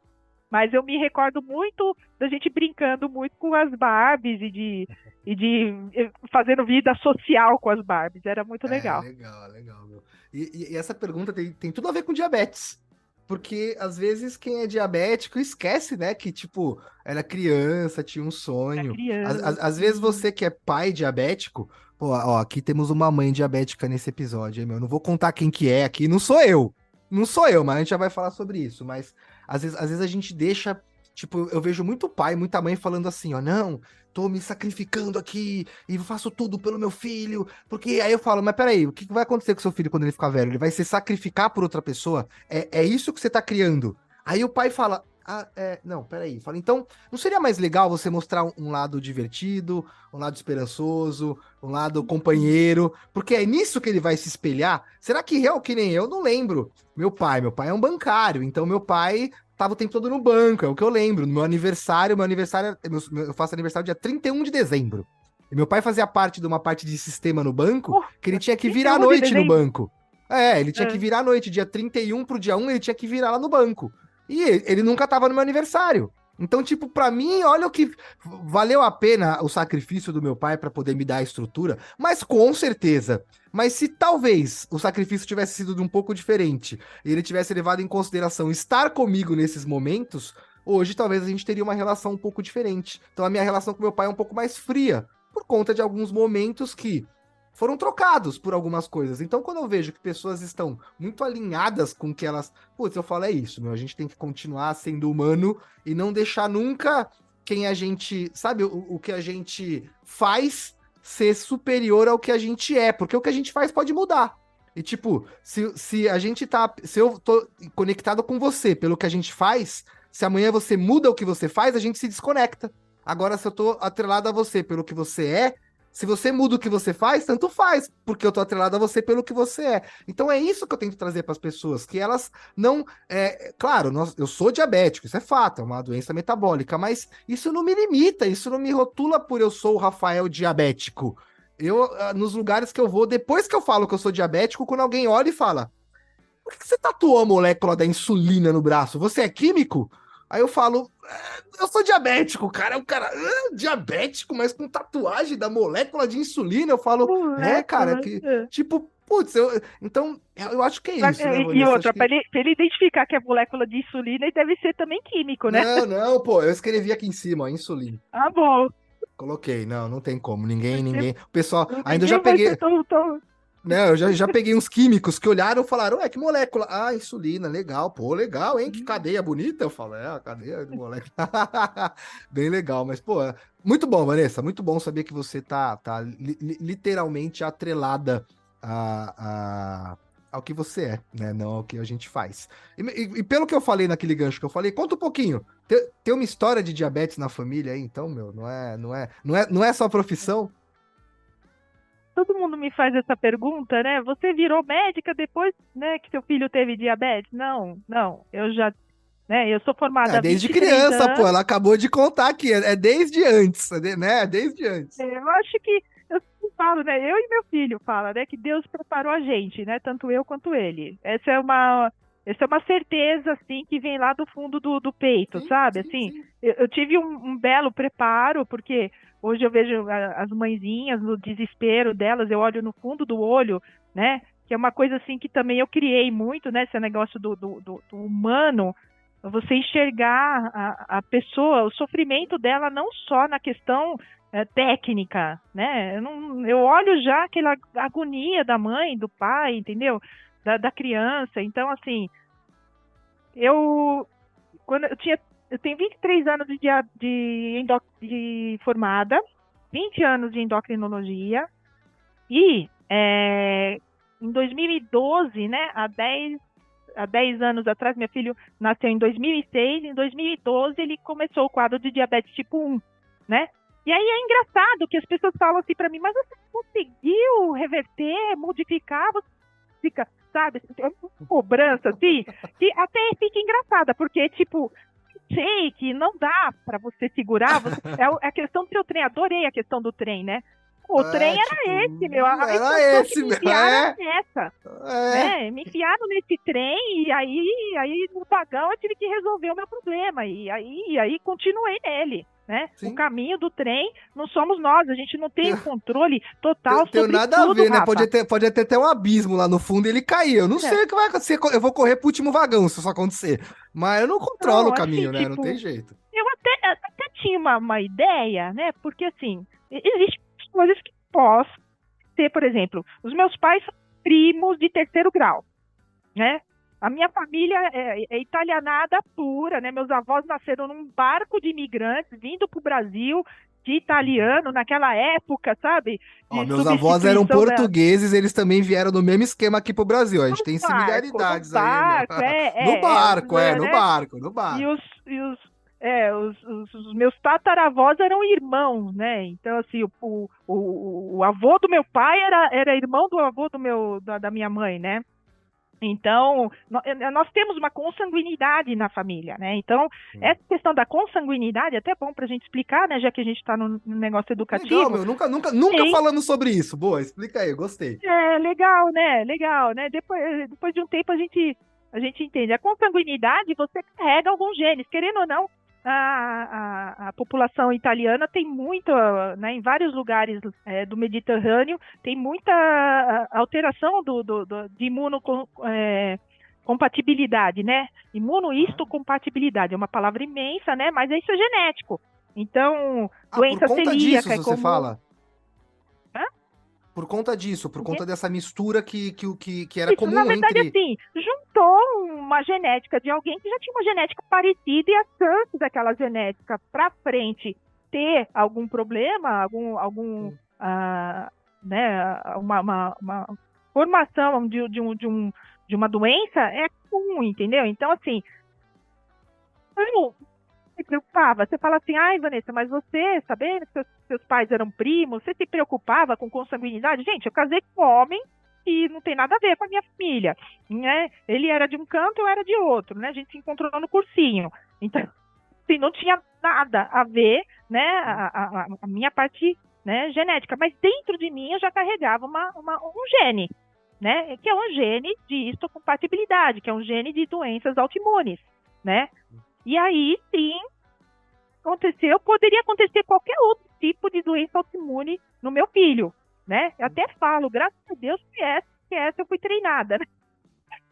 Mas eu me recordo muito da gente brincando muito com as Barbies e de fazendo vida social com as Barbies. Era muito legal. Legal, meu. E essa pergunta tem tudo a ver com diabetes. Porque, às vezes, quem é diabético esquece, né? Que, tipo, era criança, tinha um Era sonho. criança. Às vezes você que é pai diabético, pô, ó, aqui temos uma mãe diabética nesse episódio, hein, meu? Não vou contar quem que é aqui, não sou eu. Não sou eu, mas a gente já vai falar sobre isso. Mas, às vezes a gente deixa... Tipo, eu vejo muito pai, muita mãe falando assim, ó, não, tô me sacrificando aqui e faço tudo pelo meu filho, porque aí eu falo, mas peraí, o que vai acontecer com seu filho quando ele ficar velho? Ele vai se sacrificar por outra pessoa? É isso que você tá criando. Aí o pai fala, não, peraí. Fala, então, não seria mais legal você mostrar um lado divertido, um lado esperançoso, um lado companheiro, porque é nisso que ele vai se espelhar? Será que real que nem eu? Não lembro. Meu pai é um bancário, então meu pai tava o tempo todo no banco, é o que eu lembro. No meu aniversário, eu faço aniversário dia 31 de dezembro. E meu pai fazia parte de uma parte de sistema no banco que ele Nossa, tinha que virar à 31 de noite no dezembro? banco. É, ele tinha que É. virar à noite, dia 31 pro dia 1, ele tinha que virar lá no banco. E ele nunca tava no meu aniversário. Então, tipo, pra mim, olha o que valeu a pena o sacrifício do meu pai pra poder me dar a estrutura, mas com certeza. Mas se talvez o sacrifício tivesse sido de um pouco diferente e ele tivesse levado em consideração estar comigo nesses momentos, hoje talvez a gente teria uma relação um pouco diferente. Então a minha relação com meu pai é um pouco mais fria, por conta de alguns momentos que foram trocados por algumas coisas. Então, quando eu vejo que pessoas estão muito alinhadas com o que elas. Putz, eu falo, é isso, meu. A gente tem que continuar sendo humano e não deixar nunca quem a gente. Sabe, o que a gente faz ser superior ao que a gente é. Porque o que a gente faz pode mudar. E, tipo, se a gente tá. Se eu tô conectado com você pelo que a gente faz, se amanhã você muda o que você faz, a gente se desconecta. Agora, se eu tô atrelado a você pelo que você é, Se você muda o que você faz, tanto faz, porque eu tô atrelado a você pelo que você é. Então é isso que eu tento trazer para as pessoas, que elas não. Claro, eu sou diabético, isso é fato, é uma doença metabólica, mas isso não me limita, isso não me rotula por eu sou o Rafael diabético. Nos lugares que eu vou, depois que eu falo que eu sou diabético, quando alguém olha e fala: por que você tatuou a molécula da insulina no braço? Você é químico? Aí eu falo: eu sou diabético, cara. O cara, diabético, mas com tatuagem da molécula de insulina. Eu falo: cara, Molécula. que tipo, putz, então eu acho que é isso, né, E Vanessa? Acho outra, que... pra ele identificar que é molécula de insulina, ele deve ser também químico, né? Não, não, pô, eu escrevi aqui em cima, ó, insulina. Ah, bom. Coloquei, não tem como, ninguém, Porque ninguém. O pessoal, ainda eu já ninguém vai ser peguei, tão. né, eu já peguei uns químicos que olharam e falaram: que molécula? Ah, insulina, legal, pô, legal, hein? Que cadeia bonita. Eu falo: a cadeia de molécula. Bem legal, mas, pô, muito bom, Vanessa, muito bom saber que você tá literalmente atrelada ao que você é, né? Não ao que a gente faz. E pelo que eu falei naquele gancho que eu falei, conta um pouquinho. Tem uma história de diabetes na família aí, então, meu, não é só profissão? Todo mundo me faz essa pergunta, né? Você virou médica depois, né, que seu filho teve diabetes? Não, não. Eu já, né, eu sou formada há Desde 23 criança, pô, anos. ela acabou de contar aqui, é desde antes, né? É desde antes. Eu acho que eu sempre falo, né? Eu e meu filho fala, né, que Deus preparou a gente, né? Tanto eu quanto ele. Essa é uma certeza assim que vem lá do fundo do peito, Sim, sabe? sim, Assim, sim. eu tive um belo preparo, porque hoje eu vejo as mãezinhas no desespero delas, eu olho no fundo do olho, né? Que é uma coisa assim que também eu criei muito, né? Esse negócio do humano, você enxergar a pessoa, o sofrimento dela não só na questão técnica, né? Eu olho já aquela agonia da mãe, do pai, entendeu? Da criança. Então, assim, eu quando eu tenho 23 anos de formada, 20 anos de endocrinologia e em 2012, né, há 10 anos atrás, meu filho nasceu em 2006, em 2012 ele começou o quadro de diabetes tipo 1, né? E aí é engraçado que as pessoas falam assim para mim: mas você conseguiu reverter, modificar, você fica, sabe, é uma cobrança assim, que até fica engraçada, porque tipo, sei que não dá para você segurar, é a questão do seu trem, adorei a questão do trem, né? O trem Tipo, era esse, meu, a era instrução que esse, me meu, enviaram era essa, é. né? Me enfiaram nesse trem e aí no vagão eu tive que resolver o meu problema e aí continuei nele, né? O Sim. caminho do trem não somos nós, a gente não tem Tem, o controle total tem sobre nada a tudo, ver, né? Rafa. Pode até ter um abismo lá no fundo e ele cair. Eu não É, sei o que vai acontecer. Eu vou correr pro último vagão se isso acontecer. Mas eu não controlo não, o assim, caminho, né? Não tem tipo, jeito. eu até tinha uma ideia, né? Porque assim, existem coisas que posso ter, por exemplo, os meus pais são primos de terceiro grau, né? A minha família é italianada pura, né? Meus avós nasceram num barco de imigrantes vindo para o Brasil de italiano naquela época, sabe? Ó, De meus avós eram substituição portugueses, eles também vieram no mesmo esquema aqui pro Brasil. A gente no tem no similaridades aí, meu. barco, No barco, no né? barco, no E barco. os meus tataravós eram irmãos, né? Então, assim, o avô do meu pai era irmão do avô da minha mãe, né? Então, nós temos uma consanguinidade na família, né? Então, essa questão da consanguinidade, é até bom para a gente explicar, né? Já que a gente está no negócio Legal, educativo, meu. Nunca tem. falamos sobre isso. Boa, explica aí, gostei. É legal, né? Legal, né? Depois de um tempo a gente entende. A consanguinidade, você carrega alguns genes, querendo ou não, a população italiana tem muita, né, em vários lugares do Mediterrâneo, tem muita alteração de imunocompatibilidade, né? Imunohistocompatibilidade, é uma palavra imensa, né? Mas isso é genético. Então, Por doença conta disso, celíaca é você comum. fala? Hã? Por conta disso, por conta dessa mistura que era Isso, na comum verdade, entre. assim, juntou uma genética de alguém que já tinha uma genética parecida e a chance daquela genética para frente ter algum problema, né, uma formação de uma doença é comum, entendeu? Então, assim, se preocupava? Você fala assim, ai, Vanessa, mas você, sabendo que seus pais eram primos, você se preocupava com consanguinidade? Gente, eu casei com um homem e não tem nada a ver com a minha família, né? Ele era de um canto, eu era de outro, né? A gente se encontrou no cursinho. Então, assim, não tinha nada a ver, né? A minha parte, né, genética. Mas dentro de mim eu já carregava um gene, né? Que é um gene de histocompatibilidade, que é um gene de doenças autoimunes, né? E aí, sim, aconteceu, poderia acontecer qualquer outro tipo de doença autoimune no meu filho, né? Eu até falo, graças a Deus que essa eu fui treinada, né?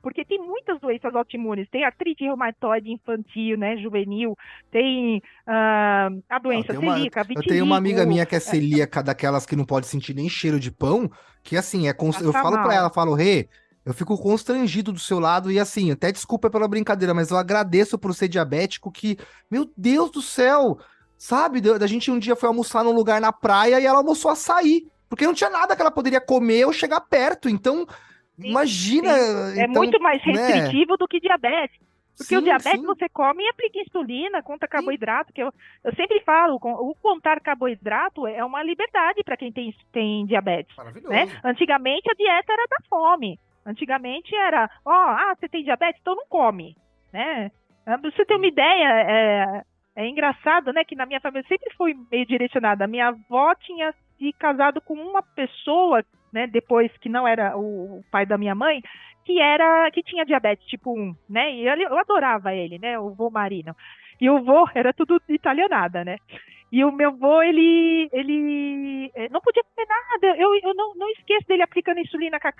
Porque tem muitas doenças autoimunes, tem artrite reumatoide infantil, né, juvenil, tem a doença celíaca, Eu tenho uma amiga vitiligo, minha que é celíaca, daquelas que não pode sentir nem cheiro de pão, que assim, eu passa falo pra ela, mal. falo, Rê, eu fico constrangido do seu lado e assim, até desculpa pela brincadeira, mas eu agradeço por ser diabético que, meu Deus do céu, sabe, da gente um dia foi almoçar num lugar na praia e ela almoçou açaí, porque não tinha nada que ela poderia comer ou chegar perto, então, Sim, imagina, sim. É então, muito mais né, restritivo do que diabetes. Porque o sim, diabetes sim, você come e aplica insulina, conta sim, carboidrato, que eu sempre falo, o contar carboidrato é uma liberdade para quem tem diabetes, né? maravilhoso. Antigamente a dieta era da fome. Antigamente era, você tem diabetes, então não come, né? Pra você ter uma ideia, é engraçado, né, que na minha família sempre fui meio direcionada. A minha avó tinha se casado com uma pessoa, né, depois que não era o pai da minha mãe, que tinha diabetes tipo 1, né? E eu adorava ele, né, o vô Marino. E o vô era tudo italianada, né? E o meu vô, ele não podia comer nada. Eu não esqueço dele aplicando insulina com a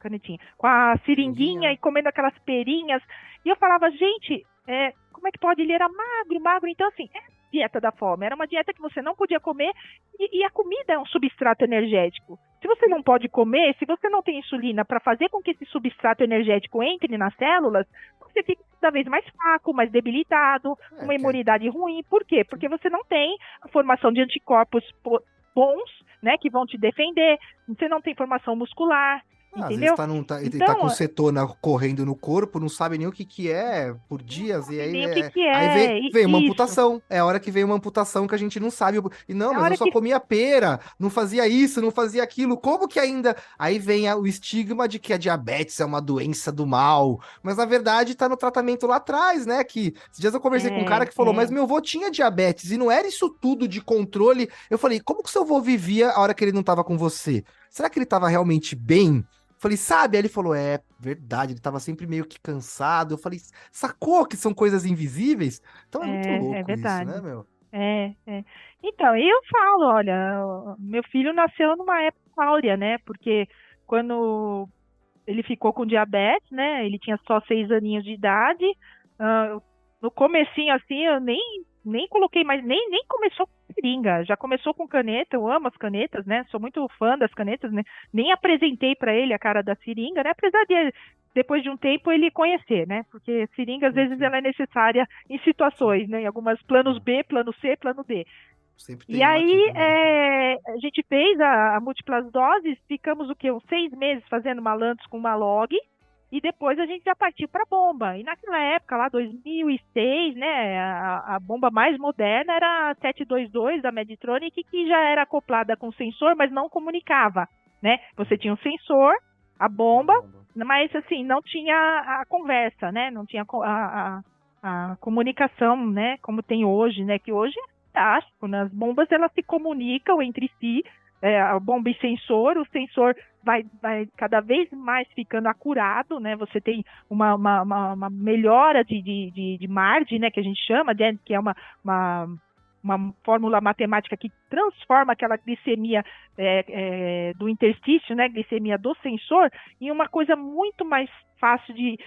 canetinha, com a seringuinha Seringuinha. e comendo aquelas perinhas. E eu falava, gente, como é que pode? Ele era magro, magro. Então, assim, é a dieta da fome. Era uma dieta que você não podia comer e a comida é um substrato energético. Se você não pode comer, se você não tem insulina para fazer com que esse substrato energético entre nas células, você fica cada vez mais fraco, mais debilitado, É, uma imunidade ruim. Por quê? Porque você não tem a formação de anticorpos bons, né, que vão te defender. Você não tem formação muscular, às vezes entendeu? ele tá com Então, cetona correndo no corpo, não sabe nem o que que é por não dias, e sabe aí, nem o que que aí é vem uma isso. amputação. É a hora que vem uma amputação que a gente não sabe. E não, É a mas eu hora só que comia pera, não fazia isso, não fazia aquilo. Como que ainda. Aí vem o estigma de que a diabetes é uma doença do mal. Mas na verdade tá no tratamento lá atrás, né? Que esses dias eu conversei com um cara é, que falou, mas é, meu avô tinha diabetes e não era isso tudo de controle. Eu falei, como que seu avô vivia a hora que ele não tava com você? Será que ele tava realmente bem? Falei, sabe? Aí ele falou, é verdade, ele tava sempre meio que cansado. Eu falei, sacou que são coisas invisíveis? Então é muito é louco isso, né, verdade. meu? É. Então, eu falo, olha, meu filho nasceu numa época áurea, né? Porque quando ele ficou com diabetes, né? Ele tinha só 6 aninhos de idade. No comecinho, assim, eu nem coloquei mais, nem começou com seringa, já começou com caneta, eu amo as canetas, né? Sou muito fã das canetas, né? Nem apresentei para ele a cara da seringa, né? Apesar de depois de um tempo ele conhecer, né? Porque seringa às Sim, vezes sim, ela é necessária em sim. situações, né? Em algumas planos É. B, plano C, plano D. Sempre E tem uma aqui aí também. a gente fez a múltiplas doses, ficamos o quê? Uns 6 meses fazendo Malantos com uma log, e depois a gente já partiu para a bomba. E naquela época, lá 2006, né, a bomba mais moderna era a 722 da Medtronic, que já era acoplada com sensor, mas não comunicava, né? Você tinha um sensor, a Na bomba, bomba. mas assim, não tinha a conversa, né? Não tinha a comunicação, né? Como tem hoje, né? Que hoje fantástico, né? As bombas elas se comunicam entre si, a bomba e sensor, o sensor vai cada vez mais ficando acurado, né? Você tem uma melhora de margem, né? Que a gente chama, que é uma, uma fórmula matemática que transforma aquela glicemia do interstício, né? Glicemia do sensor, em uma coisa muito mais fácil de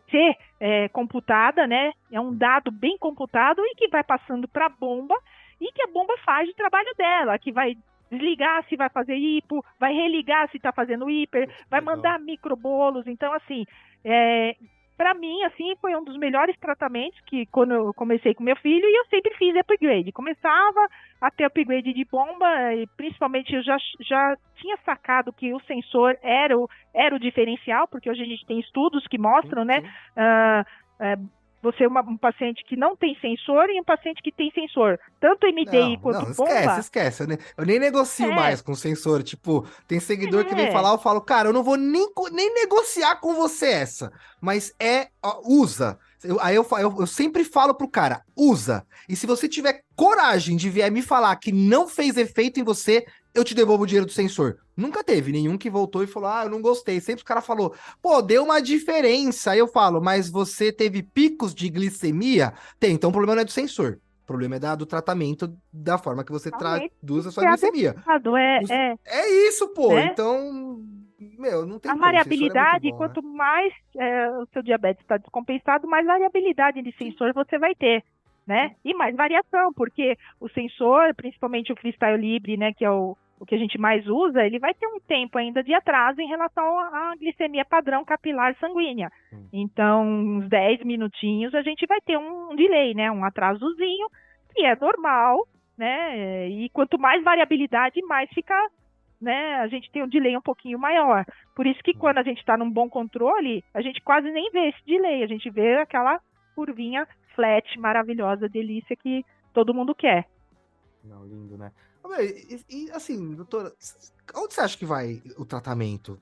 ser computada, né? É um dado bem computado e que vai passando para a bomba e que a bomba faz o trabalho dela, que vai desligar se vai fazer hipo, vai religar se está fazendo hiper, Putz, que vai legal. mandar microbolos. Então, assim, para mim, assim, foi um dos melhores tratamentos que quando eu comecei com meu filho, e eu sempre fiz upgrade. Começava a ter upgrade de bomba, e principalmente eu já tinha sacado que o sensor era o diferencial, porque hoje a gente tem estudos que Sim, mostram, né? sim. ah, você é um paciente que não tem sensor e um paciente que tem sensor. Tanto MDI quanto Não, bomba. esquece. Eu nem negocio É, mais com sensor. Tipo, tem seguidor que vem é. falar, eu falo, cara, eu não vou nem negociar com você essa. Mas ó, usa. Eu sempre falo pro cara, usa. E se você tiver coragem de vier me falar que não fez efeito em você, eu te devolvo o dinheiro do sensor. Nunca teve nenhum que voltou e falou, eu não gostei. Sempre o cara falou, pô, deu uma diferença. Aí eu falo, mas você teve picos de glicemia? Tem, então o problema não é do sensor. O problema é do tratamento, da forma que você Realmente traduz a sua é glicemia. adequado, É isso, pô. né? Então, meu, não A tem como. O sensor é muito variabilidade, bom, né? quanto mais o seu diabetes está descompensado, mais variabilidade de Sim, sensor você vai ter, né? sim. E mais variação, porque o sensor, principalmente o Freestyle Libre, né, que é o que a gente mais usa, ele vai ter um tempo ainda de atraso em relação à glicemia padrão capilar sanguínea. Hum. Então, uns 10 minutinhos a gente vai ter um delay, né? Um atrasozinho, que é normal, né? E quanto mais variabilidade, mais fica, né? A gente tem um delay um pouquinho maior. Por isso que quando a gente está num bom controle, a gente quase nem vê esse delay, a gente vê aquela curvinha flat, maravilhosa, delícia que todo mundo quer. Não, lindo, né? Assim, doutora, onde você acha que vai o tratamento?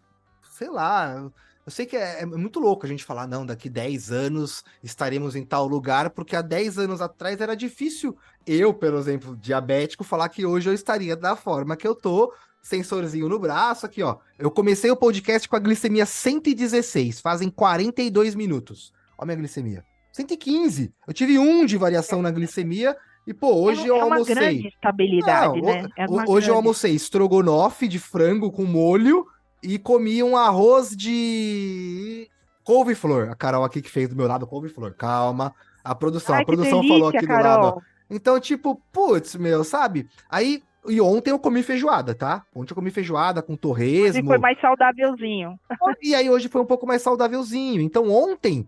Sei lá, eu sei que é muito louco a gente falar, não, daqui 10 anos estaremos em tal lugar, porque há 10 anos atrás era difícil eu, por exemplo, diabético, falar que hoje eu estaria da forma que eu tô, sensorzinho no braço, aqui, ó. Eu comecei o podcast com a glicemia 116, fazem 42 minutos. Ó a minha glicemia. 115. Eu tive de variação na glicemia e, pô, hoje eu É uma grande almocei. estabilidade, Não, né? É uma hoje eu grande. almocei estrogonofe de frango com molho e comi um arroz de couve-flor. A Carol aqui que fez do meu lado couve-flor. Calma. A Ai, que produção falou delícia, aqui do lado, ó. Carol. Então, tipo, putz, meu, sabe? Aí, e ontem eu comi feijoada, tá? Ontem eu comi feijoada com Hoje foi torresmo. mais saudávelzinho. E aí hoje foi um pouco mais saudávelzinho. Então ontem,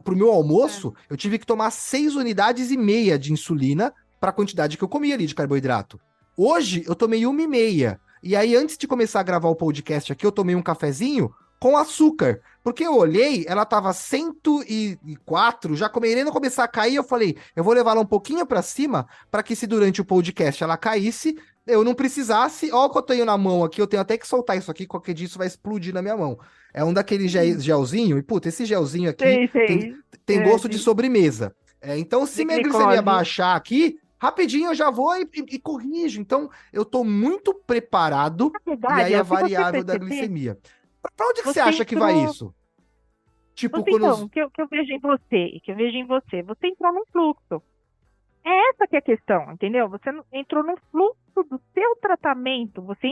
pro meu É. almoço, eu tive que tomar 6,5 unidades de insulina para a quantidade que eu comia ali de carboidrato. Hoje eu tomei 1,5. E aí antes de começar a gravar o podcast aqui, eu tomei um cafezinho com açúcar. Porque eu olhei, ela tava 104, já querendo começar a cair, eu falei, eu vou levar ela um pouquinho para cima, para que se durante o podcast ela caísse, eu não precisasse. Ó, o que eu tenho na mão aqui, eu tenho até que soltar isso aqui, qualquer dia isso vai explodir na minha mão. É um daqueles gelzinho, e puta, esse gelzinho aqui Sei, tem, sei. tem É, gosto de sobremesa. Então, se de minha glicemia glicose. baixar aqui, rapidinho eu já vou e corrijo. Então, eu tô muito preparado, Na e aí verdade, é é o que você variável da perceber, glicemia. Pra onde que você você acha que vai entrou. isso? Tipo, Você quando então, o que eu vejo em você, que eu vejo em você, você entrou num fluxo. É essa que é a questão, entendeu? Você entrou no fluxo do seu tratamento, você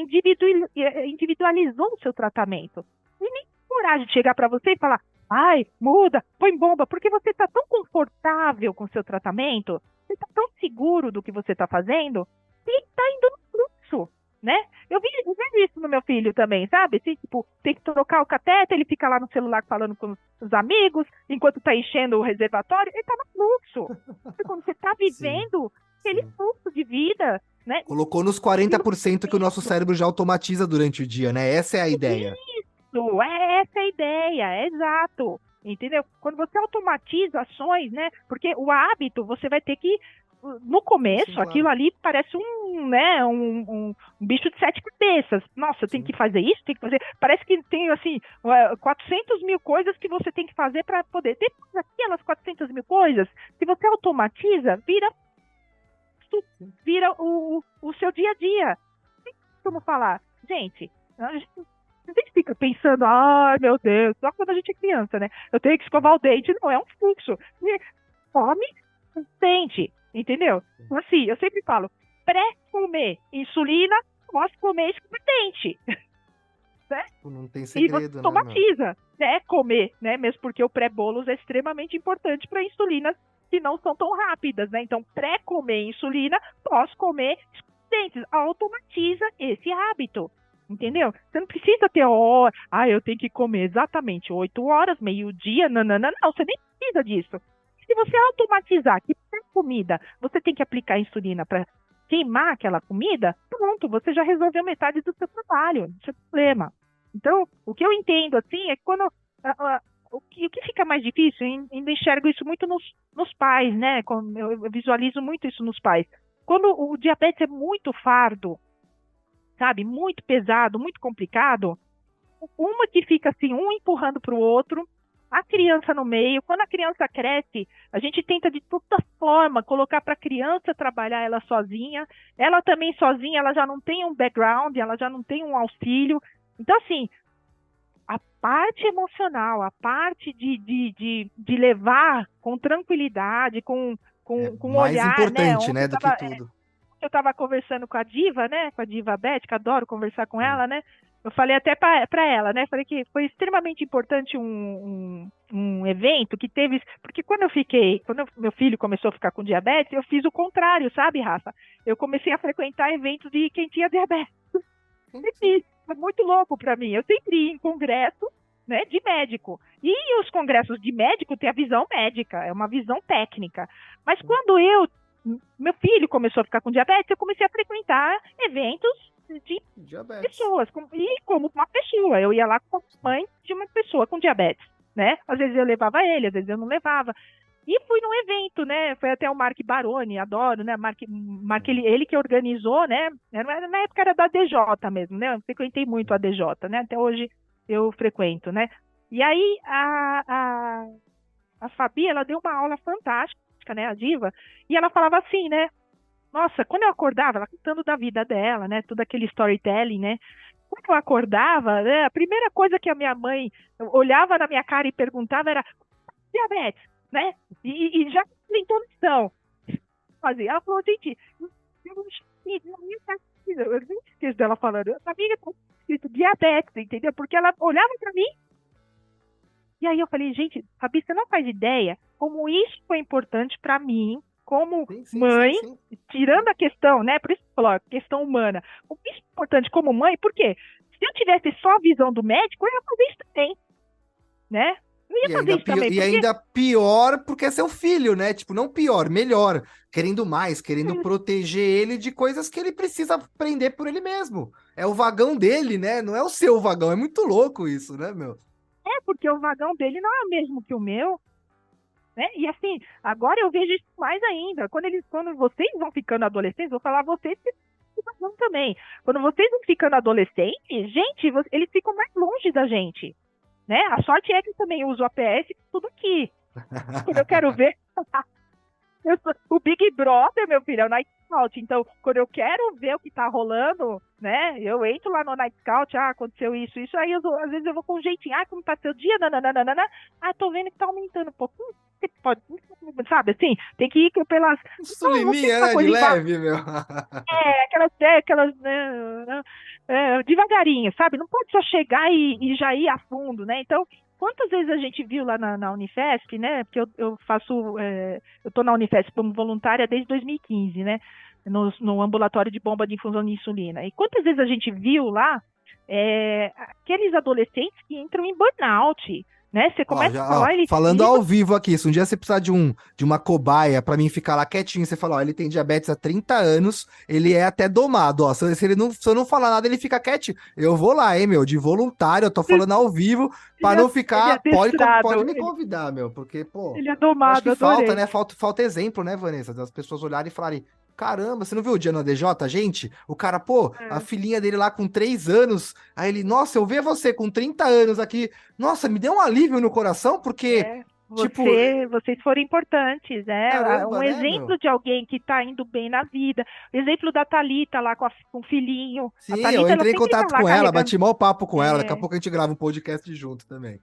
individualizou o seu tratamento. E nem tem coragem de chegar para você e falar, ai, muda, põe bomba, porque você está tão confortável com o seu tratamento, você está tão seguro do que você está fazendo, e está indo no fluxo, né? Eu vejo isso no meu filho também, sabe? Assim, tipo, tem que trocar o cateter, ele fica lá no celular falando com os amigos, enquanto está enchendo o reservatório, ele está no fluxo. Quando você está sim, vivendo aquele sim. fluxo de vida, né? Colocou nos Aquilo 40% que o nosso cérebro já automatiza durante o dia, né? Essa é a ideia. isso, essa é a ideia, é exato. Entendeu? Quando você automatiza ações, né? Porque o hábito, você vai ter que. No Sim, começo, aquilo claro. ali parece um bicho de sete cabeças. Nossa, eu tenho Sim. que fazer isso, tem que fazer. Parece que tem, assim, 400 mil coisas que você tem que fazer para poder. Depois daquelas 400 mil coisas, se você automatiza, vira o seu dia a dia. Como falar, gente, a gente fica pensando, ai meu Deus, só quando a gente é criança, né? Eu tenho que escovar o dente, não, é um fluxo. Come, sente, entendeu? Assim, eu sempre falo, pré-comer insulina, pós-comer escovar dente, né? Não tem E você segredo, né, meu? automatiza, né? Comer, né? Mesmo porque o pré-bolos é extremamente importante para insulinas que não são tão rápidas, né? Então, pré-comer insulina, pós-comer dentes, automatiza esse hábito. Entendeu? Você não precisa ter hora, eu tenho que comer exatamente 8 horas, meio-dia, nanana. Não, você nem precisa disso. Se você automatizar que para comida você tem que aplicar insulina para queimar aquela comida, pronto, você já resolveu metade do seu trabalho, do seu problema. Então, o que eu entendo assim é que quando o que fica mais difícil, ainda enxergo isso muito nos pais, né? Eu visualizo muito isso nos pais. Quando o diabetes é muito fardo, sabe? Muito pesado, muito complicado, uma que fica assim, um empurrando para o outro, a criança no meio. Quando a criança cresce, a gente tenta de toda forma colocar para a criança trabalhar ela sozinha. Ela também sozinha, ela já não tem um background, ela já não tem um auxílio. Então, assim, a parte emocional, a parte de levar com tranquilidade, com Mais olhar, né? importante, né, do que tudo. Eu estava conversando com a Diva, né? Com a Diva Beth, que adoro conversar com ela, né? Eu falei até para ela, né? Falei que foi extremamente importante um evento que teve. Porque quando meu filho começou a ficar com diabetes, eu fiz o contrário, sabe, Rafa? Eu comecei a frequentar eventos de quem tinha diabetes. Foi muito louco para mim. Eu sempre ia em congresso, né, de médico. E os congressos de médico têm a visão médica, é uma visão técnica. Mas quando meu filho começou a ficar com diabetes, eu comecei a frequentar eventos de Diabetes. pessoas, e como uma pessoa. Eu ia lá com a mãe de uma pessoa com diabetes, né? Às vezes eu levava ele, às vezes eu não levava. E fui num evento, né? Foi até o Mark Baroni, adoro, né? Mark ele que organizou, né? Na época era da DJ mesmo, né? Eu frequentei muito a DJ, né? Até hoje eu frequento, né? E aí a Fabi, ela deu uma aula fantástica, né? A Diva, e ela falava assim, né? Nossa, quando eu acordava, ela contando da vida dela, né? Tudo aquele storytelling, né? Quando eu acordava, né, a primeira coisa que a minha mãe olhava na minha cara e perguntava era diabetes, né? E já em introdução. Ela falou, gente, eu nem esqueço dela falando, a minha tá escrito diabetes, entendeu? Porque ela olhava para mim, e aí eu falei, gente, Fabi, você não faz ideia como isso foi importante para mim, como mãe, tirando a questão, né? Por isso que eu falo, a questão humana. Como isso é importante como mãe, por quê? Se eu tivesse só a visão do médico, eu ia fazer isso também, né? Eu ia fazer isso também. E ainda pior porque é seu filho, né? Tipo, não pior, melhor. Querendo mais, querendo proteger ele de coisas que ele precisa aprender por ele mesmo. É o vagão dele, né? Não é o seu vagão. É muito louco isso, né, meu? É, porque o vagão dele não é o mesmo que o meu. Né? E assim, agora eu vejo isso mais ainda. Quando vocês vão ficando adolescentes, vou falar vocês que vão também. Quando vocês vão ficando adolescentes, gente, eles ficam mais longe da gente. Né? A sorte é que eu também uso o APS tudo aqui. Quando eu quero ver. O Big Brother, meu filho, é o Night Scout. Então, quando eu quero ver o que tá rolando, né? Eu entro lá no Night Scout, aconteceu isso. Aí às vezes eu vou com um jeitinho, como tá seu dia, nananana. Tô vendo que tá aumentando um pouquinho. Pode, sabe, assim, tem que ir pelas... Suliminha, né, de leve, meu. Aquelas devagarinho, sabe? Não pode só chegar e já ir a fundo, né? Então, quantas vezes a gente viu lá na Unifesp, né? Porque eu tô na Unifesp como voluntária desde 2015, né? No ambulatório de bomba de infusão de insulina. E quantas vezes a gente viu lá aqueles adolescentes que entram em burnout, né? Você começa a falar... Falando ao vivo aqui, se um dia você precisar de uma cobaia pra mim ficar lá quietinho, você fala, ele tem diabetes há 30 anos, ele é até domado, ó, se eu não falar nada, ele fica quietinho. Eu vou lá, hein, meu, de voluntário, eu tô falando ao vivo, pra não ficar, pode me convidar, meu, porque, pô... Ele é domado, acho que falta, né, falta exemplo, né, Vanessa, das pessoas olharem e falarem, caramba, você não viu o dia no ADJ, gente? O cara, a filhinha dele lá com 3 anos, aí ele, nossa, eu ver você com 30 anos aqui, nossa, me deu um alívio no coração, porque, vocês foram importantes, caramba, um exemplo de alguém que tá indo bem na vida, o exemplo da Thalita lá com o filhinho. Sim, Thalita, eu entrei em contato com ela, bati mal papo com ela, daqui a É. pouco a gente grava um podcast junto também.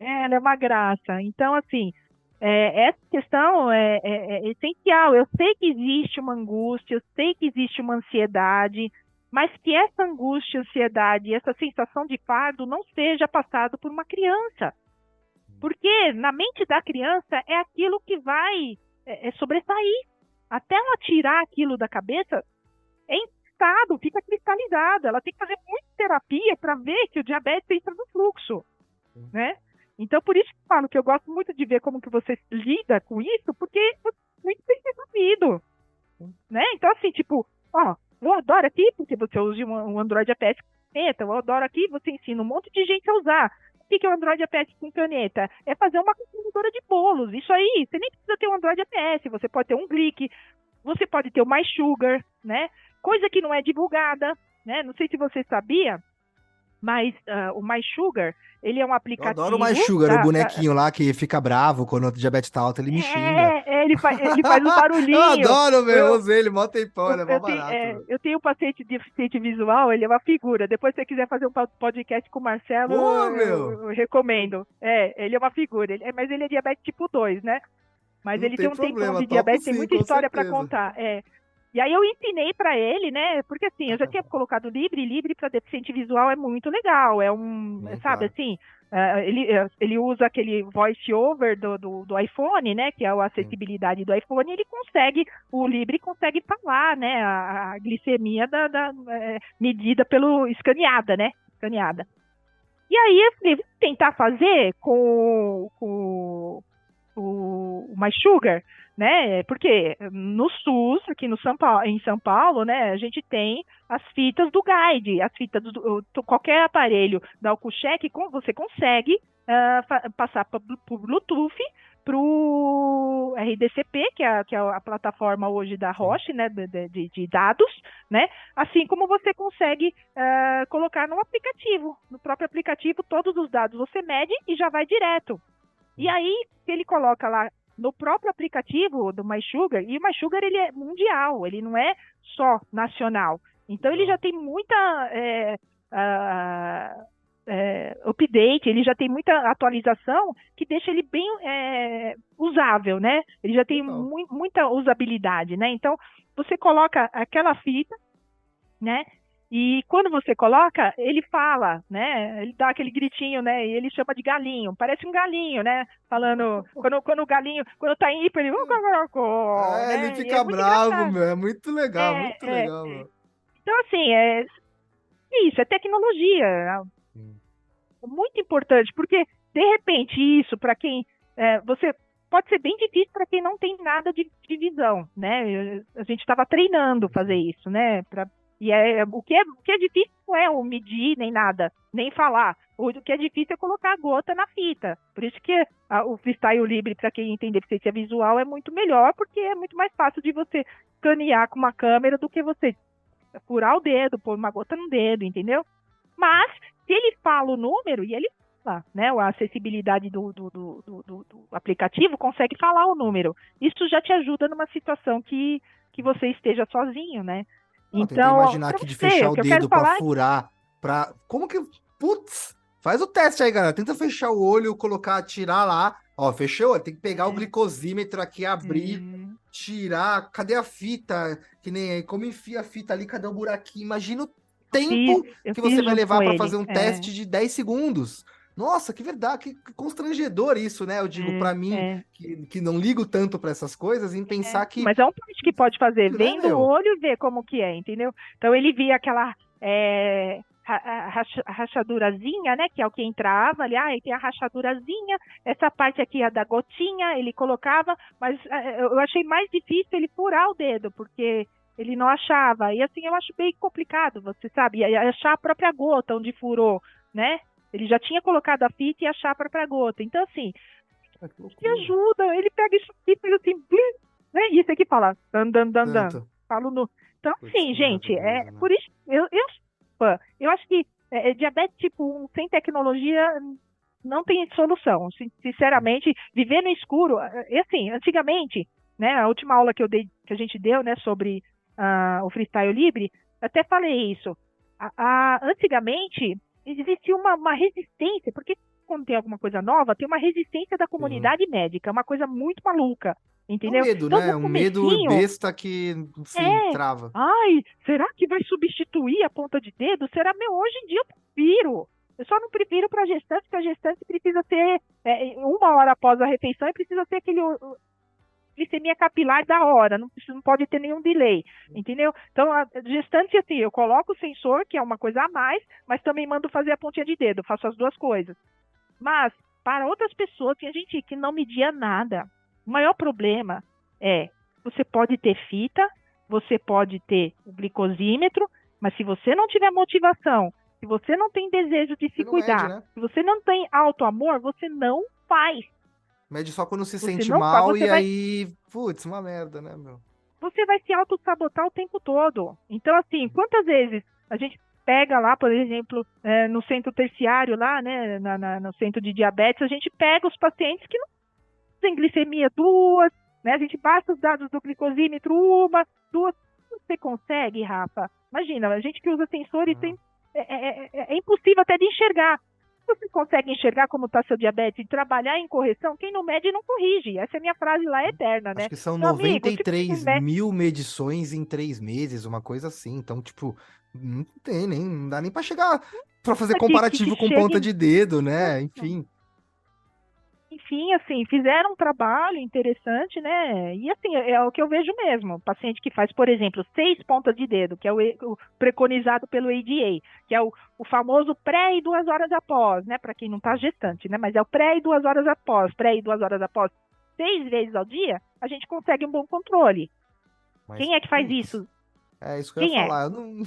Ela é uma graça, então assim, essa questão é essencial. Eu sei que existe uma angústia, eu sei que existe uma ansiedade, mas que essa angústia, ansiedade, essa sensação de fardo não seja passado por uma criança. Porque na mente da criança é aquilo que vai sobressair. Até ela tirar aquilo da cabeça, é estado, fica cristalizado. Ela tem que fazer muita terapia para ver que o diabetes entra no fluxo, né? Então, por isso que eu falo que eu gosto muito de ver como que você lida com isso, porque é muito bem resolvido, né? Então, assim, tipo, eu adoro aqui, porque você usa um Android APS, eu adoro aqui, você ensina um monte de gente a usar. O que é o Android APS com caneta? É fazer uma calculadora de bolos. Isso aí, você nem precisa ter um Android APS, você pode ter um Glick, você pode ter o MySugar, né? Coisa que não é divulgada, né? Não sei se você sabia, mas o MySugar, ele é um Eu adoro o aplicativo MySugar, o bonequinho lá que fica bravo quando o diabetes tá alto, ele me xinga. ele faz um Eu barulhinho. adoro, meu, eu Eu, usei ele mó tempão, ele é mó eu, tenho, barato, meu. eu tenho um paciente deficiente visual, ele é uma figura. Depois, se você quiser fazer um podcast com o Marcelo, Pô, meu, eu recomendo. Ele é uma figura, mas ele é diabetes tipo 2, né? Mas não ele tem tem um tempão problema, de topo diabetes, tem sim, muita com história para certeza. contar. E aí eu ensinei para ele, né? Porque assim, eu já tinha colocado Libre para deficiente visual é muito legal. Sabe Claro. assim, ele usa aquele voice over do iPhone, né? Que é a Sim. acessibilidade do iPhone, o Libre consegue falar, né? A glicemia medida pelo escaneada, né? Escaneada. E aí eu falei, vou tentar fazer com o MySugar, né? Porque no SUS, aqui no em São Paulo, né, a gente tem as fitas do Guide, qualquer aparelho da Alcocheck, você consegue passar por Bluetooth para o RDCP, que é a plataforma hoje da Sim. Roche, né, de dados, né? Assim como você consegue colocar no próprio aplicativo, todos os dados você mede e já vai direto. E aí, ele coloca lá no próprio aplicativo do MySugar, e o MySugar ele é mundial, ele não é só nacional. Então, ele já tem muita update, ele já tem muita atualização que deixa ele bem usável, né? Ele já tem muita usabilidade, né? Então, você coloca aquela fita, né? E quando você coloca, ele fala, né? Ele dá aquele gritinho, né? E ele chama de galinho. Parece um galinho, né? Falando, quando o galinho, quando tá em hiper, ele, Ele né? E é fica muito bravo, engraçado. meu, é muito É, é, legal, é. meu. Então, assim, isso, é tecnologia. Sim. É muito importante, porque, de repente, isso, para quem você pode ser bem difícil para quem não tem nada de visão, né? A gente estava treinando fazer isso, né? O que é difícil não é o medir nem nada, nem falar. O que é difícil é colocar a gota na fita. Por isso que o freestyle livre, para quem tem deficiência visual, é muito melhor, porque é muito mais fácil de você escanear com uma câmera do que você furar o dedo, pôr uma gota no dedo, entendeu? Mas, se ele fala o número, e ele fala, né? A acessibilidade do aplicativo consegue falar o número. Isso já te ajuda numa situação que você esteja sozinho, né? Não, tentei Então, imaginar para aqui de você, fechar o o que eu quero dedo pra falar furar, pra... Como que... Putz! Faz o teste aí, galera. Tenta fechar o olho, colocar, tirar lá. Ó, fechou? Tem que pegar o glicosímetro aqui, abrir, tirar. Cadê a fita? Que nem aí, como enfia a fita ali, cadê o buraquinho? Imagina o tempo eu que você fiz vai junto com levar pra ele. fazer um teste de 10 segundos. Nossa, que verdade, que constrangedor isso, né? Eu digo, pra mim, que não ligo tanto pra essas coisas, em pensar que, Mas é um teste que pode fazer, né, vendo o meu? olho e ver como que é, entendeu? Então ele via aquela rachadurazinha, né? Que é o que entrava ali, e tem a rachadurazinha, essa parte aqui é da gotinha, ele colocava, mas eu achei mais difícil ele furar o dedo, porque ele não achava. E assim, eu acho bem complicado, você sabe, achar a própria gota onde furou, né? Ele já tinha colocado a fita e achar a própria gota. Então, assim, que ajuda, ele pega isso aqui e faz assim, blim, né? E esse aqui fala, dan, dan, dan, dan. Tanto. Falo no... Então, Putz, assim, que gente, maravilhoso, né? por isso, eu acho que diabetes tipo 1 sem tecnologia não tem solução. Sinceramente, viver no escuro, assim, antigamente, né, a última aula que a gente deu, né, sobre o freestyle livre, até falei isso. Antigamente, existia uma resistência, porque quando tem alguma coisa nova, tem uma resistência da Sim. comunidade médica, é uma coisa muito maluca, É um entendeu? medo, Então, né? no Um medo comecinho, besta que, sim, trava. ai, será que vai substituir a ponta de dedo? Será? Hoje em dia eu prefiro. Eu só não prefiro para gestante, porque a gestante precisa ser 1 hora após a refeição e precisa ter aquele glicemia capilar da hora, não pode ter nenhum delay, entendeu? Então, a gestante, assim, eu coloco o sensor, que é uma coisa a mais, mas também mando fazer a pontinha de dedo, faço as duas coisas. Mas, para outras pessoas, tinha gente que não media nada. O maior problema você pode ter fita, você pode ter o glicosímetro, mas se você não tiver motivação, se Se você não tem desejo de se Você não mede, cuidar, né? se você não tem auto-amor, você não faz. Mede só quando se Você sente não faz, mal e aí, putz, uma merda, né, meu? você vai se auto-sabotar o tempo todo. Então, assim, quantas vezes a gente pega lá, por exemplo, no centro terciário, lá, né, no centro de diabetes, a gente pega os pacientes que não têm glicemia duas, né, a gente baixa os dados do glicosímetro uma, duas. Você consegue, Rafa? Imagina, a gente que usa sensores Não. é impossível até de enxergar. Você consegue enxergar como está seu diabetes e trabalhar em correção? Quem não mede não corrige. Essa é a minha frase lá eterna, Acho né? que são Meu noventa amigo, e se você não três mede, mil medições em 3 meses, uma coisa assim. Então, tipo, não tem nem, não dá nem pra chegar pra fazer que comparativo com ponta chegue. de dedo, né? Enfim. Enfim, assim, fizeram um trabalho interessante, né? E assim, é o que eu vejo mesmo. O paciente que faz, por exemplo, 6 pontas de dedo, que é o preconizado pelo ADA, que é o famoso pré e 2 horas após, né? Para quem não está gestante, né? Mas é o pré e 2 horas após, 6 vezes ao dia, a gente consegue um bom controle. Mas, Quem é que faz putz, isso? é isso que eu ia Quem é? falar. Eu não.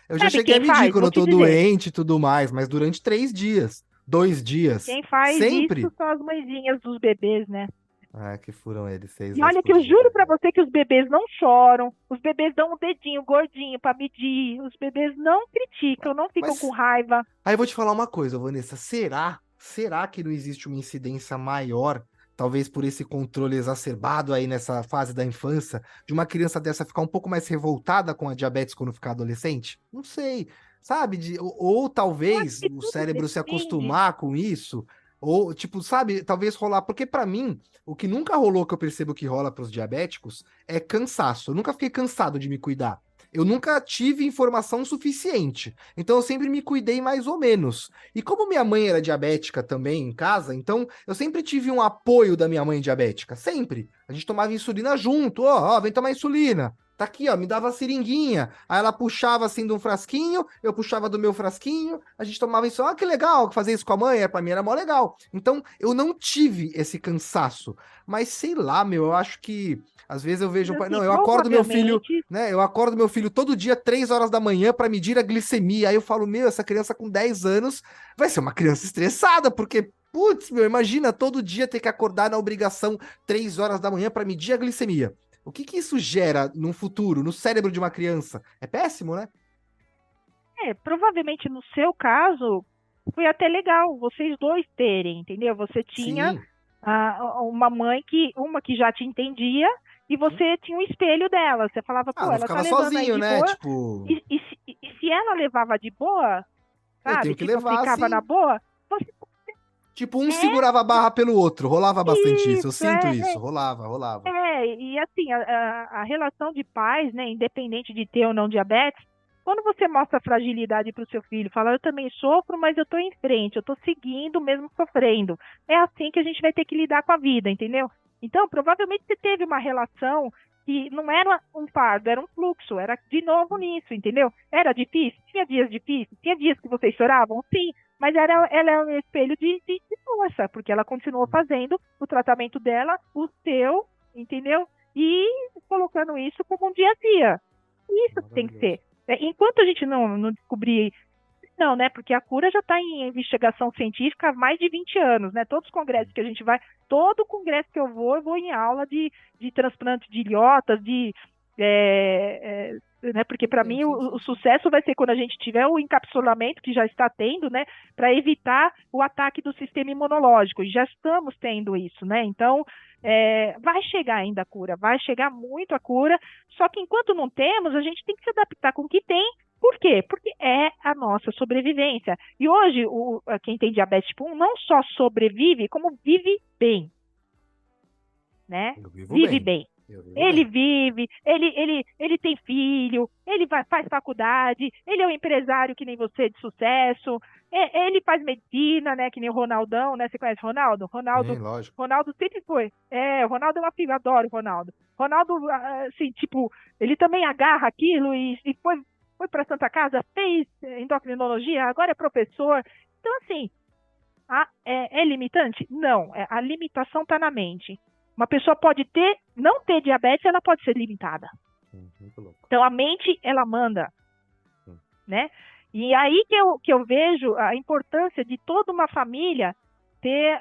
Eu já Sabe cheguei a quem medir faz? quando Vou eu te tô dizer. doente e tudo mais, mas durante 3 dias, 2 dias, Quem faz isso sempre. são as mãezinhas dos bebês, né? Ah, que furam eles seis E vezes olha por que eu dia. juro pra você que os bebês não choram, os bebês dão um dedinho gordinho pra medir, os bebês não criticam, não ficam com Mas raiva. aí eu vou te falar uma coisa, Vanessa. Será que não existe uma incidência maior, talvez por esse controle exacerbado aí nessa fase da infância, de uma criança dessa ficar um pouco mais revoltada com a diabetes quando ficar adolescente? Não sei, sabe? Ou Eu acho talvez que o tudo cérebro se depende. acostumar com isso, ou tipo, sabe? Talvez rolar, porque pra mim, o que nunca rolou que eu percebo que rola pros diabéticos é cansaço. Eu nunca fiquei cansado de me cuidar. Eu nunca tive informação suficiente. Então eu sempre me cuidei mais ou menos. E como minha mãe era diabética também em casa, então eu sempre tive um apoio da minha mãe diabética. Sempre. A gente tomava insulina junto. Ó, vem tomar insulina. Tá aqui, ó, me dava a seringuinha. Aí ela puxava assim de um frasquinho, eu puxava do meu frasquinho, a gente tomava isso. Ah, que legal fazer isso com a mãe, pra mim era mó legal. Então eu não tive esse cansaço. Mas sei lá, meu, eu acho que às vezes eu vejo um Mas, pai. assim, Não, eu acordo meu filho, provavelmente, né? Eu acordo meu filho todo dia, 3 horas da manhã, para medir a glicemia. Aí eu falo, meu, essa criança com 10 anos vai ser uma criança estressada, porque, putz, meu, imagina todo dia ter que acordar na obrigação 3 horas da manhã para medir a glicemia. O que que isso gera no futuro, no cérebro de uma criança? É péssimo, né? provavelmente no seu caso, foi até legal vocês dois terem, entendeu? Você tinha Sim. uma mãe uma que já te entendia e Sim. você tinha um espelho dela. Você falava, Ah, pô, não ela tá ficava levando aí sozinho, de né? boa. Tipo, E se ela levava de boa, eu tenho sabe? que Tipo, levar ficava na assim. boa, você Tipo, um é segurava a barra pelo outro. Rolava bastante isso. Eu isso, sinto isso. Rolava. e assim, a relação de pais, né, independente de ter ou não diabetes, quando você mostra fragilidade para o seu filho, fala, eu também sofro, mas eu estou em frente, eu estou seguindo mesmo sofrendo. É assim que a gente vai ter que lidar com a vida, entendeu? Então, provavelmente você teve uma relação que não era um fardo, era um fluxo, era de novo nisso, entendeu? Era difícil, tinha dias difíceis, tinha dias que vocês choravam, sim, mas ela é um espelho de força, porque ela continuou fazendo o tratamento dela, o seu, entendeu? E colocando isso como um dia a dia. Isso que tem que Maravilhoso. ser. Enquanto a gente não descobrir, não, né? Porque a cura já está em investigação científica há mais de 20 anos, né? Todos os congressos que a gente vai, todo congresso que eu vou em aula de transplante de ilhotas, né? Porque para Sim, mim sim, o sim, sim. sucesso vai ser quando a gente tiver o encapsulamento que já está tendo, né? Para evitar o ataque do sistema imunológico. E já estamos tendo isso, né? Então vai chegar ainda a cura, vai chegar muito a cura. Só que enquanto não temos, a gente tem que se adaptar com o que tem. Por quê? Porque é a nossa sobrevivência. E hoje, quem tem diabetes tipo 1 não só sobrevive, como vive bem, né? Eu vivo Vive bem. bem. Eu vivo Ele bem. vive, ele tem filho, faz faculdade, ele é um empresário que nem você de sucesso, ele faz medicina, né? Que nem o Ronaldão, né? Você conhece o Ronaldo? Sim, lógico. Ronaldo sempre foi. O Ronaldo é uma filha, adoro o Ronaldo. Ronaldo, assim, tipo, ele também agarra aquilo e foi para Santa Casa, fez endocrinologia, agora é professor. Então, assim, é limitante? Não, a limitação está na mente. Uma pessoa pode não ter diabetes, ela pode ser limitada. Muito louco. Então, a mente, ela manda, Sim. né? E aí que eu vejo a importância de toda uma família ter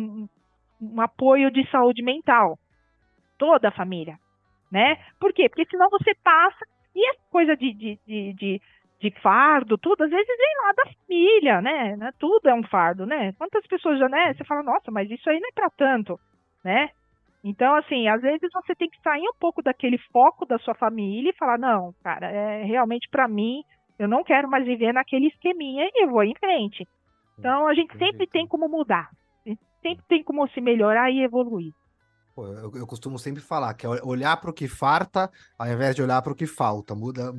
um apoio de saúde mental, toda a família, né? Por quê? Porque senão você passa, e essa coisa de fardo, tudo, às vezes vem lá da família, né? Tudo é um fardo, né? Quantas pessoas já, né? Você fala, nossa, mas isso aí não é para tanto, né? Então, assim, às vezes você tem que sair um pouco daquele foco da sua família e falar, não, cara, realmente para mim, eu não quero mais viver naquele esqueminha e eu vou em frente. Então, a gente sempre tem como mudar, a gente sempre tem como se melhorar e evoluir. Pô, eu costumo sempre falar que é olhar para o que farta, ao invés de olhar para o que falta, muda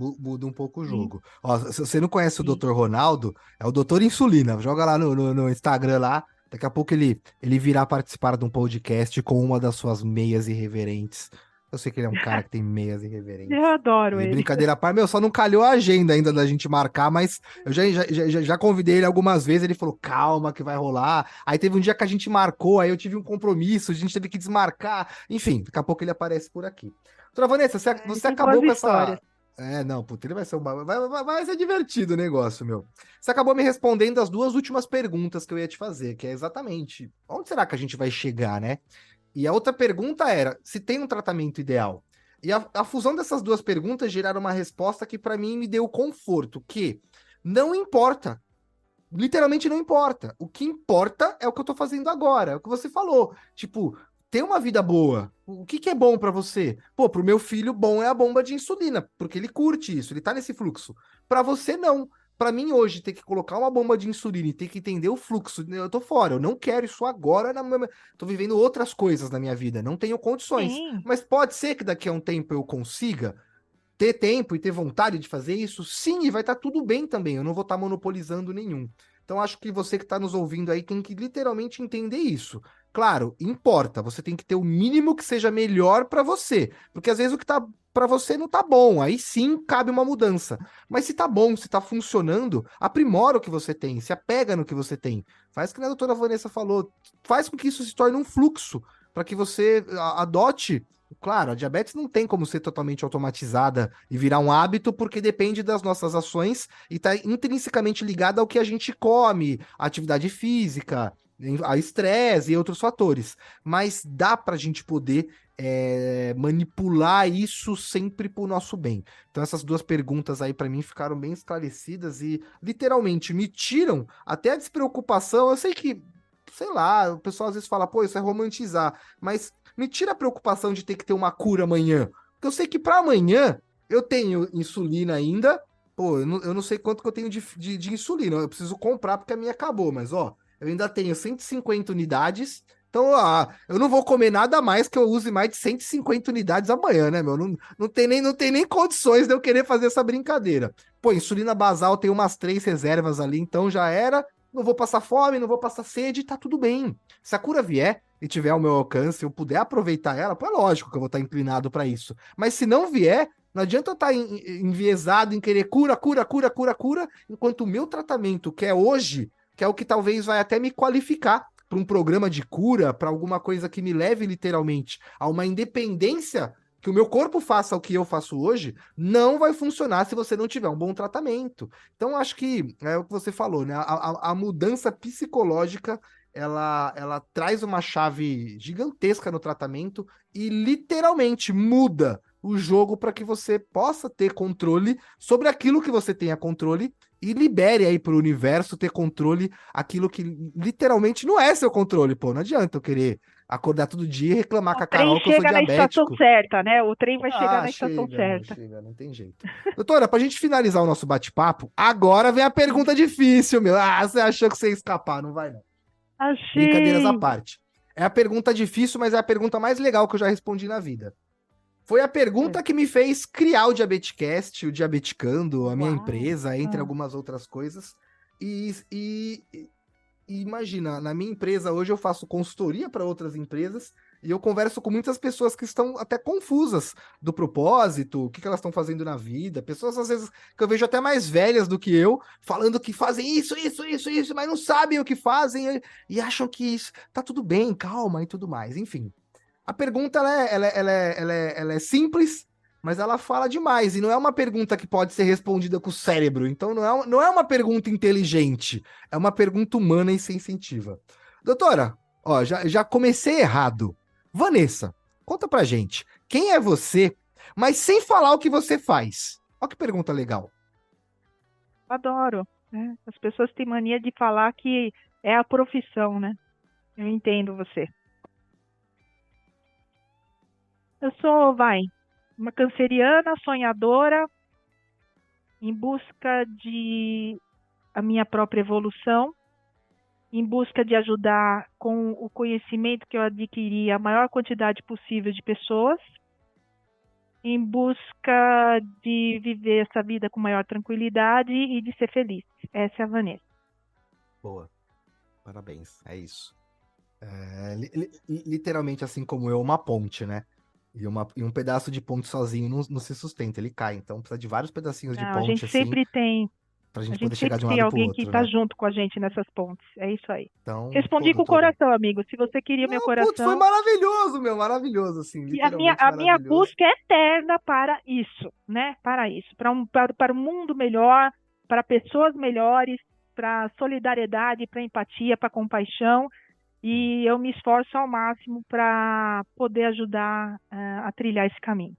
um pouco o Sim, jogo. Ó, se você não conhece o sim. Dr. Ronaldo, é o Dr. Insulina. Joga lá no Instagram lá. Daqui a pouco ele virá participar de um podcast com uma das suas meias irreverentes. Eu sei que ele é um cara que tem meias Eu irreverentes. adoro E ele. brincadeira à parte, meu, só não calhou a agenda ainda da gente marcar, mas eu já convidei ele algumas vezes, ele falou, calma que vai rolar. Aí teve um dia que a gente marcou, aí eu tive um compromisso, a gente teve que desmarcar. Enfim, daqui a pouco ele aparece por aqui. Doutora Vanessa, Ele você tem boas acabou com histórias. essa... É, não, puta, ele vai ser vai ser divertido o negócio, meu. Você acabou me respondendo as duas últimas perguntas que eu ia te fazer, que é exatamente, onde será que a gente vai chegar, né? E a outra pergunta era, se tem um tratamento ideal? E a fusão dessas duas perguntas geraram uma resposta que para mim me deu conforto, que não importa, literalmente não importa. O que importa é o que eu tô fazendo agora, é o que você falou. Tipo, ter uma vida boa. O que que é bom para você? Pô, pro meu filho, bom é a bomba de insulina, porque ele curte isso, ele tá nesse fluxo. Para você, não. Para mim, hoje, ter que colocar uma bomba de insulina e ter que entender o fluxo, eu tô fora, eu não quero isso agora. Tô vivendo outras coisas na minha vida, não tenho condições. Sim, Mas pode ser que daqui a um tempo eu consiga ter tempo e ter vontade de fazer isso, sim, e vai estar tudo bem também. Eu não vou estar monopolizando nenhum. Então, acho que você que está nos ouvindo aí tem que literalmente entender isso. Claro, importa, você tem que ter o mínimo que seja melhor para você, porque às vezes o que tá para você não tá bom, aí sim cabe uma mudança. Mas se tá bom, se tá funcionando, aprimora o que você tem, se apega no que você tem. Faz o que a doutora Vanessa falou, faz com que isso se torne um fluxo, para que você adote. Claro, a diabetes não tem como ser totalmente automatizada e virar um hábito, porque depende das nossas ações e está intrinsecamente ligada ao que a gente come, à atividade física, a estresse e outros fatores. Mas dá para a gente poder manipular isso sempre para o nosso bem. Então, essas duas perguntas aí para mim ficaram bem esclarecidas e literalmente me tiram até a despreocupação. Eu sei que, sei lá, o pessoal às vezes fala, pô, isso é romantizar, mas me tira a preocupação de ter que ter uma cura amanhã. Porque eu sei que para amanhã eu tenho insulina ainda. Pô, eu não sei quanto que eu tenho de insulina. Eu preciso comprar porque a minha acabou. Mas, ó, eu ainda tenho 150 unidades. Então, eu não vou comer nada mais que eu use mais de 150 unidades amanhã, né, meu? Não tem nem condições de eu querer fazer essa brincadeira. Pô, insulina basal tem umas 3 reservas ali, então já era. Não vou passar fome, não vou passar sede, tá tudo bem. Se a cura vier, e tiver ao meu alcance, eu puder aproveitar ela, pô, é lógico que eu vou estar inclinado para isso. Mas se não vier, não adianta eu estar enviesado em querer cura, cura, cura, cura, cura, enquanto o meu tratamento, que é hoje, que é o que talvez vai até me qualificar para um programa de cura, para alguma coisa que me leve literalmente a uma independência que o meu corpo faça o que eu faço hoje, não vai funcionar se você não tiver um bom tratamento. Então, acho que é o que você falou, né? A mudança psicológica ela traz uma chave gigantesca no tratamento e literalmente muda o jogo para que você possa ter controle sobre aquilo que você tenha controle e libere aí para o universo ter controle aquilo que literalmente não é seu controle, pô. Não adianta eu querer acordar todo dia e reclamar o com a trem Carol que eu sou chega na estação diabético. certa, né? O trem vai chegar Ah, na estação chega, meu, certa. chega, não tem jeito. Doutora, pra gente finalizar o nosso bate-papo, agora vem a pergunta difícil, meu. Ah, você achou que você ia escapar, não vai não. Brincadeiras à Achei! parte. É a pergunta difícil, mas é a pergunta mais legal que eu já respondi na vida. Foi a pergunta que me fez criar o Diabetecast, o Diabeticando, a minha Uau! empresa, entre Ah, algumas outras coisas. E imagina, na minha empresa hoje eu faço consultoria para outras empresas e eu converso com muitas pessoas que estão até confusas do propósito, o que elas estão fazendo na vida. Pessoas, às vezes, que eu vejo até mais velhas do que eu, falando que fazem isso, mas não sabem o que fazem e acham que isso tá tudo bem, calma e tudo mais. Enfim, a pergunta ela é simples, mas ela fala demais, e não é uma pergunta que pode ser respondida com o cérebro, então não é uma pergunta inteligente, é uma pergunta humana e sensitiva. Doutora, ó, já comecei errado. Vanessa, conta pra gente, quem é você, mas sem falar o que você faz? Olha que pergunta legal. Adoro, né? As pessoas têm mania de falar que é a profissão, né? Eu entendo você. Eu sou, uma canceriana, sonhadora, em busca de a minha própria evolução, em busca de ajudar com o conhecimento que eu adquiri a maior quantidade possível de pessoas, em busca de viver essa vida com maior tranquilidade e de ser feliz. Essa é a Vanessa. Boa, parabéns, é isso. Literalmente, assim como eu, uma ponte, né? E um pedaço de ponte sozinho não se sustenta, ele cai. Então precisa de vários pedacinhos de Não, a ponte, gente assim, sempre tem, pra a gente poder gente chegar sempre de um tem lado pro alguém que outro, está né? junto com a gente nessas pontes. É isso aí. Então, pô, Respondi com o doutora. coração, amigo. Se você queria meu Não, putz, foi coração, maravilhoso, meu, maravilhoso, assim, e a minha, literalmente a minha maravilhoso. busca é eterna para isso, né? Para isso, para um mundo melhor, para pessoas melhores, para solidariedade, para empatia, para compaixão. E eu me esforço ao máximo para poder ajudar a trilhar esse caminho.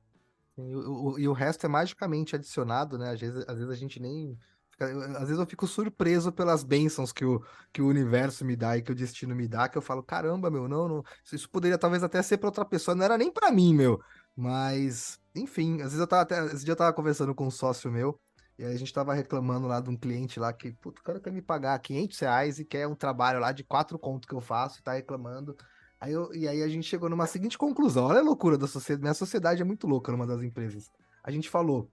E o resto é magicamente adicionado, né? Às vezes a gente nem. Às vezes eu fico surpreso pelas bênçãos que o universo me dá e que o destino me dá, que eu falo, caramba, meu, não, isso poderia talvez até ser para outra pessoa, não era nem para mim, meu. Mas, enfim, às vezes esse dia eu tava conversando com um sócio meu, e aí a gente tava reclamando lá de um cliente lá que, puto, o cara quer me pagar R$ 500 e quer um trabalho lá de 4 conto que eu faço e tá reclamando. E aí a gente chegou numa seguinte conclusão. Olha a loucura da sociedade. Minha sociedade é muito louca numa das empresas. A gente falou,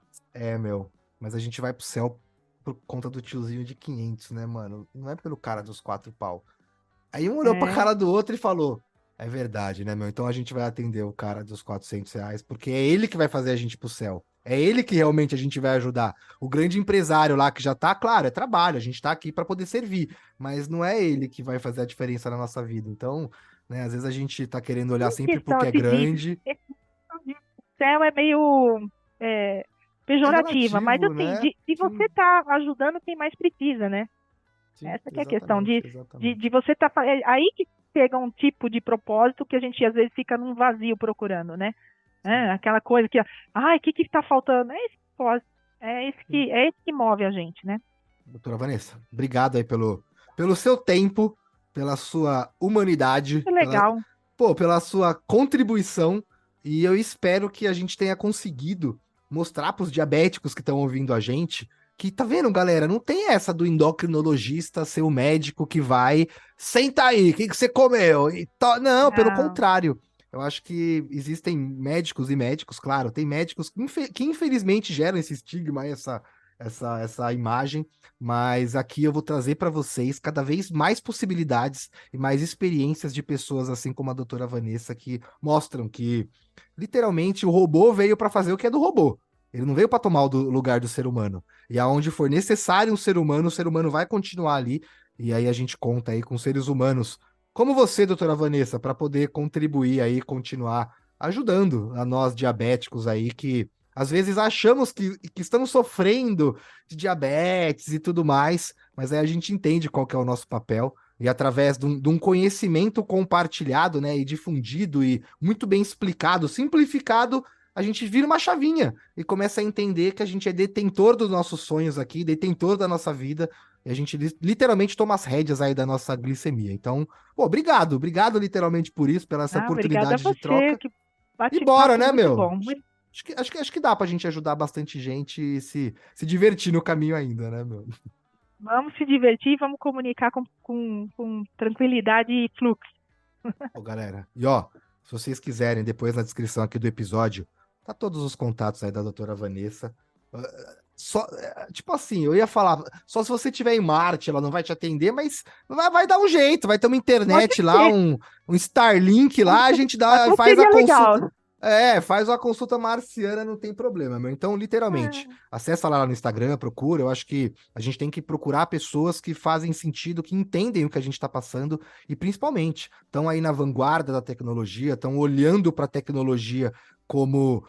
meu, mas a gente vai pro céu por conta do tiozinho de 500, né, mano? Não é pelo cara dos 4 pau. Aí um olhou pra É, cara do outro e falou, é verdade, né, meu? Então a gente vai atender o cara dos R$ 400, porque é ele que vai fazer a gente ir pro céu. É ele que realmente a gente vai ajudar. O grande empresário lá que já tá, claro, é trabalho, a gente tá aqui para poder servir, mas não é ele que vai fazer a diferença na nossa vida. Então, né, às vezes a gente tá querendo olhar nem sempre pro questão que é grande. esse questão de céu é meio é, É pejorativa, mas relativo, assim, né? de você Sim, estar ajudando quem mais precisa, né? sim, Essa que é a questão exatamente, de exatamente. você estar. É aí que pega um tipo de propósito que a gente às vezes fica num vazio procurando, né? Sim, Aquela coisa que, ai, o que que tá faltando? É esse propósito, sim. é esse que move a gente, né? Doutora Vanessa, obrigado aí pelo seu tempo, pela sua humanidade, Que legal. pela sua contribuição. E eu espero que a gente tenha conseguido mostrar para os diabéticos que estão ouvindo a gente que, tá vendo, galera? Não tem essa do endocrinologista ser o médico que vai, senta aí, o que que você comeu? Não, pelo Não, contrário. Eu acho que existem médicos e médicos, claro, tem médicos que infelizmente geram esse estigma, essa imagem, mas aqui eu vou trazer para vocês cada vez mais possibilidades e mais experiências de pessoas assim como a doutora Vanessa que mostram que literalmente o robô veio para fazer o que é do robô. Ele não veio para tomar lugar do ser humano. E aonde for necessário um ser humano, o ser humano vai continuar ali. E aí a gente conta aí com seres humanos como você, doutora Vanessa, para poder contribuir aí, continuar ajudando a nós diabéticos aí que às vezes achamos que estamos sofrendo de diabetes e tudo mais, mas aí a gente entende qual que é o nosso papel. E através de um conhecimento compartilhado, né, e difundido e muito bem explicado, simplificado, a gente vira uma chavinha e começa a entender que a gente é detentor dos nossos sonhos aqui, detentor da nossa vida, e a gente literalmente toma as rédeas aí da nossa glicemia. Então, pô, obrigado literalmente por isso, pela essa não, obrigada a oportunidade de você, troca. que E bora, bate-papo né, muito meu? bom. Acho que dá pra gente ajudar bastante gente e se divertir no caminho ainda, né, meu? Vamos se divertir, vamos comunicar com tranquilidade e fluxo. Ô, galera. E ó, se vocês quiserem, depois na descrição aqui do episódio, tá todos os contatos aí da doutora Vanessa. Só, tipo assim, eu ia falar, só se você tiver em Marte, ela não vai te atender, mas vai dar um jeito, vai ter uma Pode internet lá, ser, um Starlink lá, a gente até faz a seria consulta. legal. Faz uma consulta marciana, não tem problema, meu. Então, literalmente, É, acessa lá no Instagram, procura. Eu acho que a gente tem que procurar pessoas que fazem sentido, que entendem o que a gente está passando e, principalmente, estão aí na vanguarda da tecnologia, estão olhando para a tecnologia como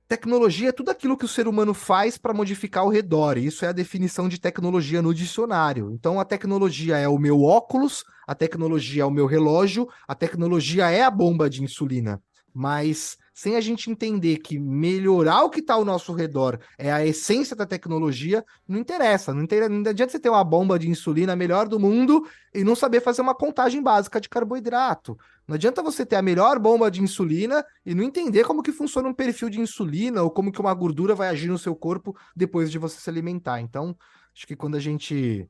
Tecnologia é tudo aquilo que o ser humano faz para modificar o redor. E isso é a definição de tecnologia no dicionário. Então, a tecnologia é o meu óculos, a tecnologia é o meu relógio, a tecnologia é a bomba de insulina. Mas sem a gente entender que melhorar o que está ao nosso redor é a essência da tecnologia, não interessa. Não adianta você ter uma bomba de insulina melhor do mundo e não saber fazer uma contagem básica de carboidrato. Não adianta você ter a melhor bomba de insulina e não entender como que funciona um perfil de insulina ou como que uma gordura vai agir no seu corpo depois de você se alimentar. Então, acho que quando a gente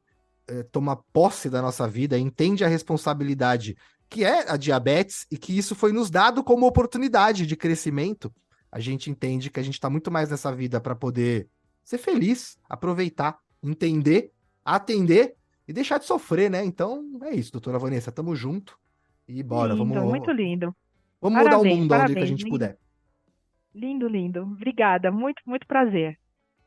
toma posse da nossa vida, entende a responsabilidade que é a diabetes e que isso foi nos dado como oportunidade de crescimento, a gente entende que a gente está muito mais nessa vida para poder ser feliz, aproveitar, entender, atender e deixar de sofrer, né? Então, é isso, doutora Vanessa, tamo junto. E bora, Lindo, muito lindo. vamos mudar o Parabéns, mundo onde que a parabéns. gente Lindo, puder. lindo, lindo. Obrigada, muito, muito prazer.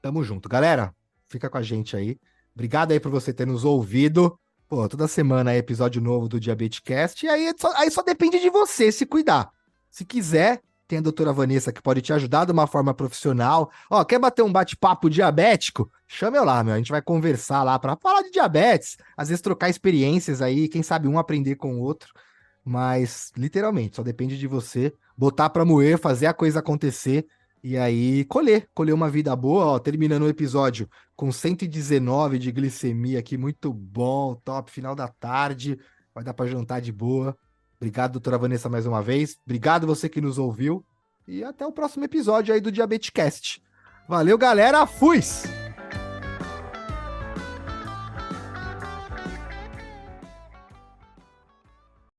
Tamo junto. Galera, fica com a gente aí. Obrigado aí por você ter nos ouvido. Pô, toda semana é episódio novo do Diabetescast. E aí só depende de você se cuidar. Se quiser, tem a doutora Vanessa que pode te ajudar de uma forma profissional. Ó, quer bater um bate-papo diabético? Chame eu lá, meu. A gente vai conversar lá para falar de diabetes. Às vezes trocar experiências aí, quem sabe um aprender com o outro. Mas, literalmente, só depende de você botar pra moer, fazer a coisa acontecer e aí colher uma vida boa, ó, terminando o episódio com 119 de glicemia aqui, muito bom, top, final da tarde, vai dar pra jantar de boa. Obrigado, doutora Vanessa, mais uma vez. Obrigado você que nos ouviu e até o próximo episódio aí do Diabetescast. Valeu, galera, fui!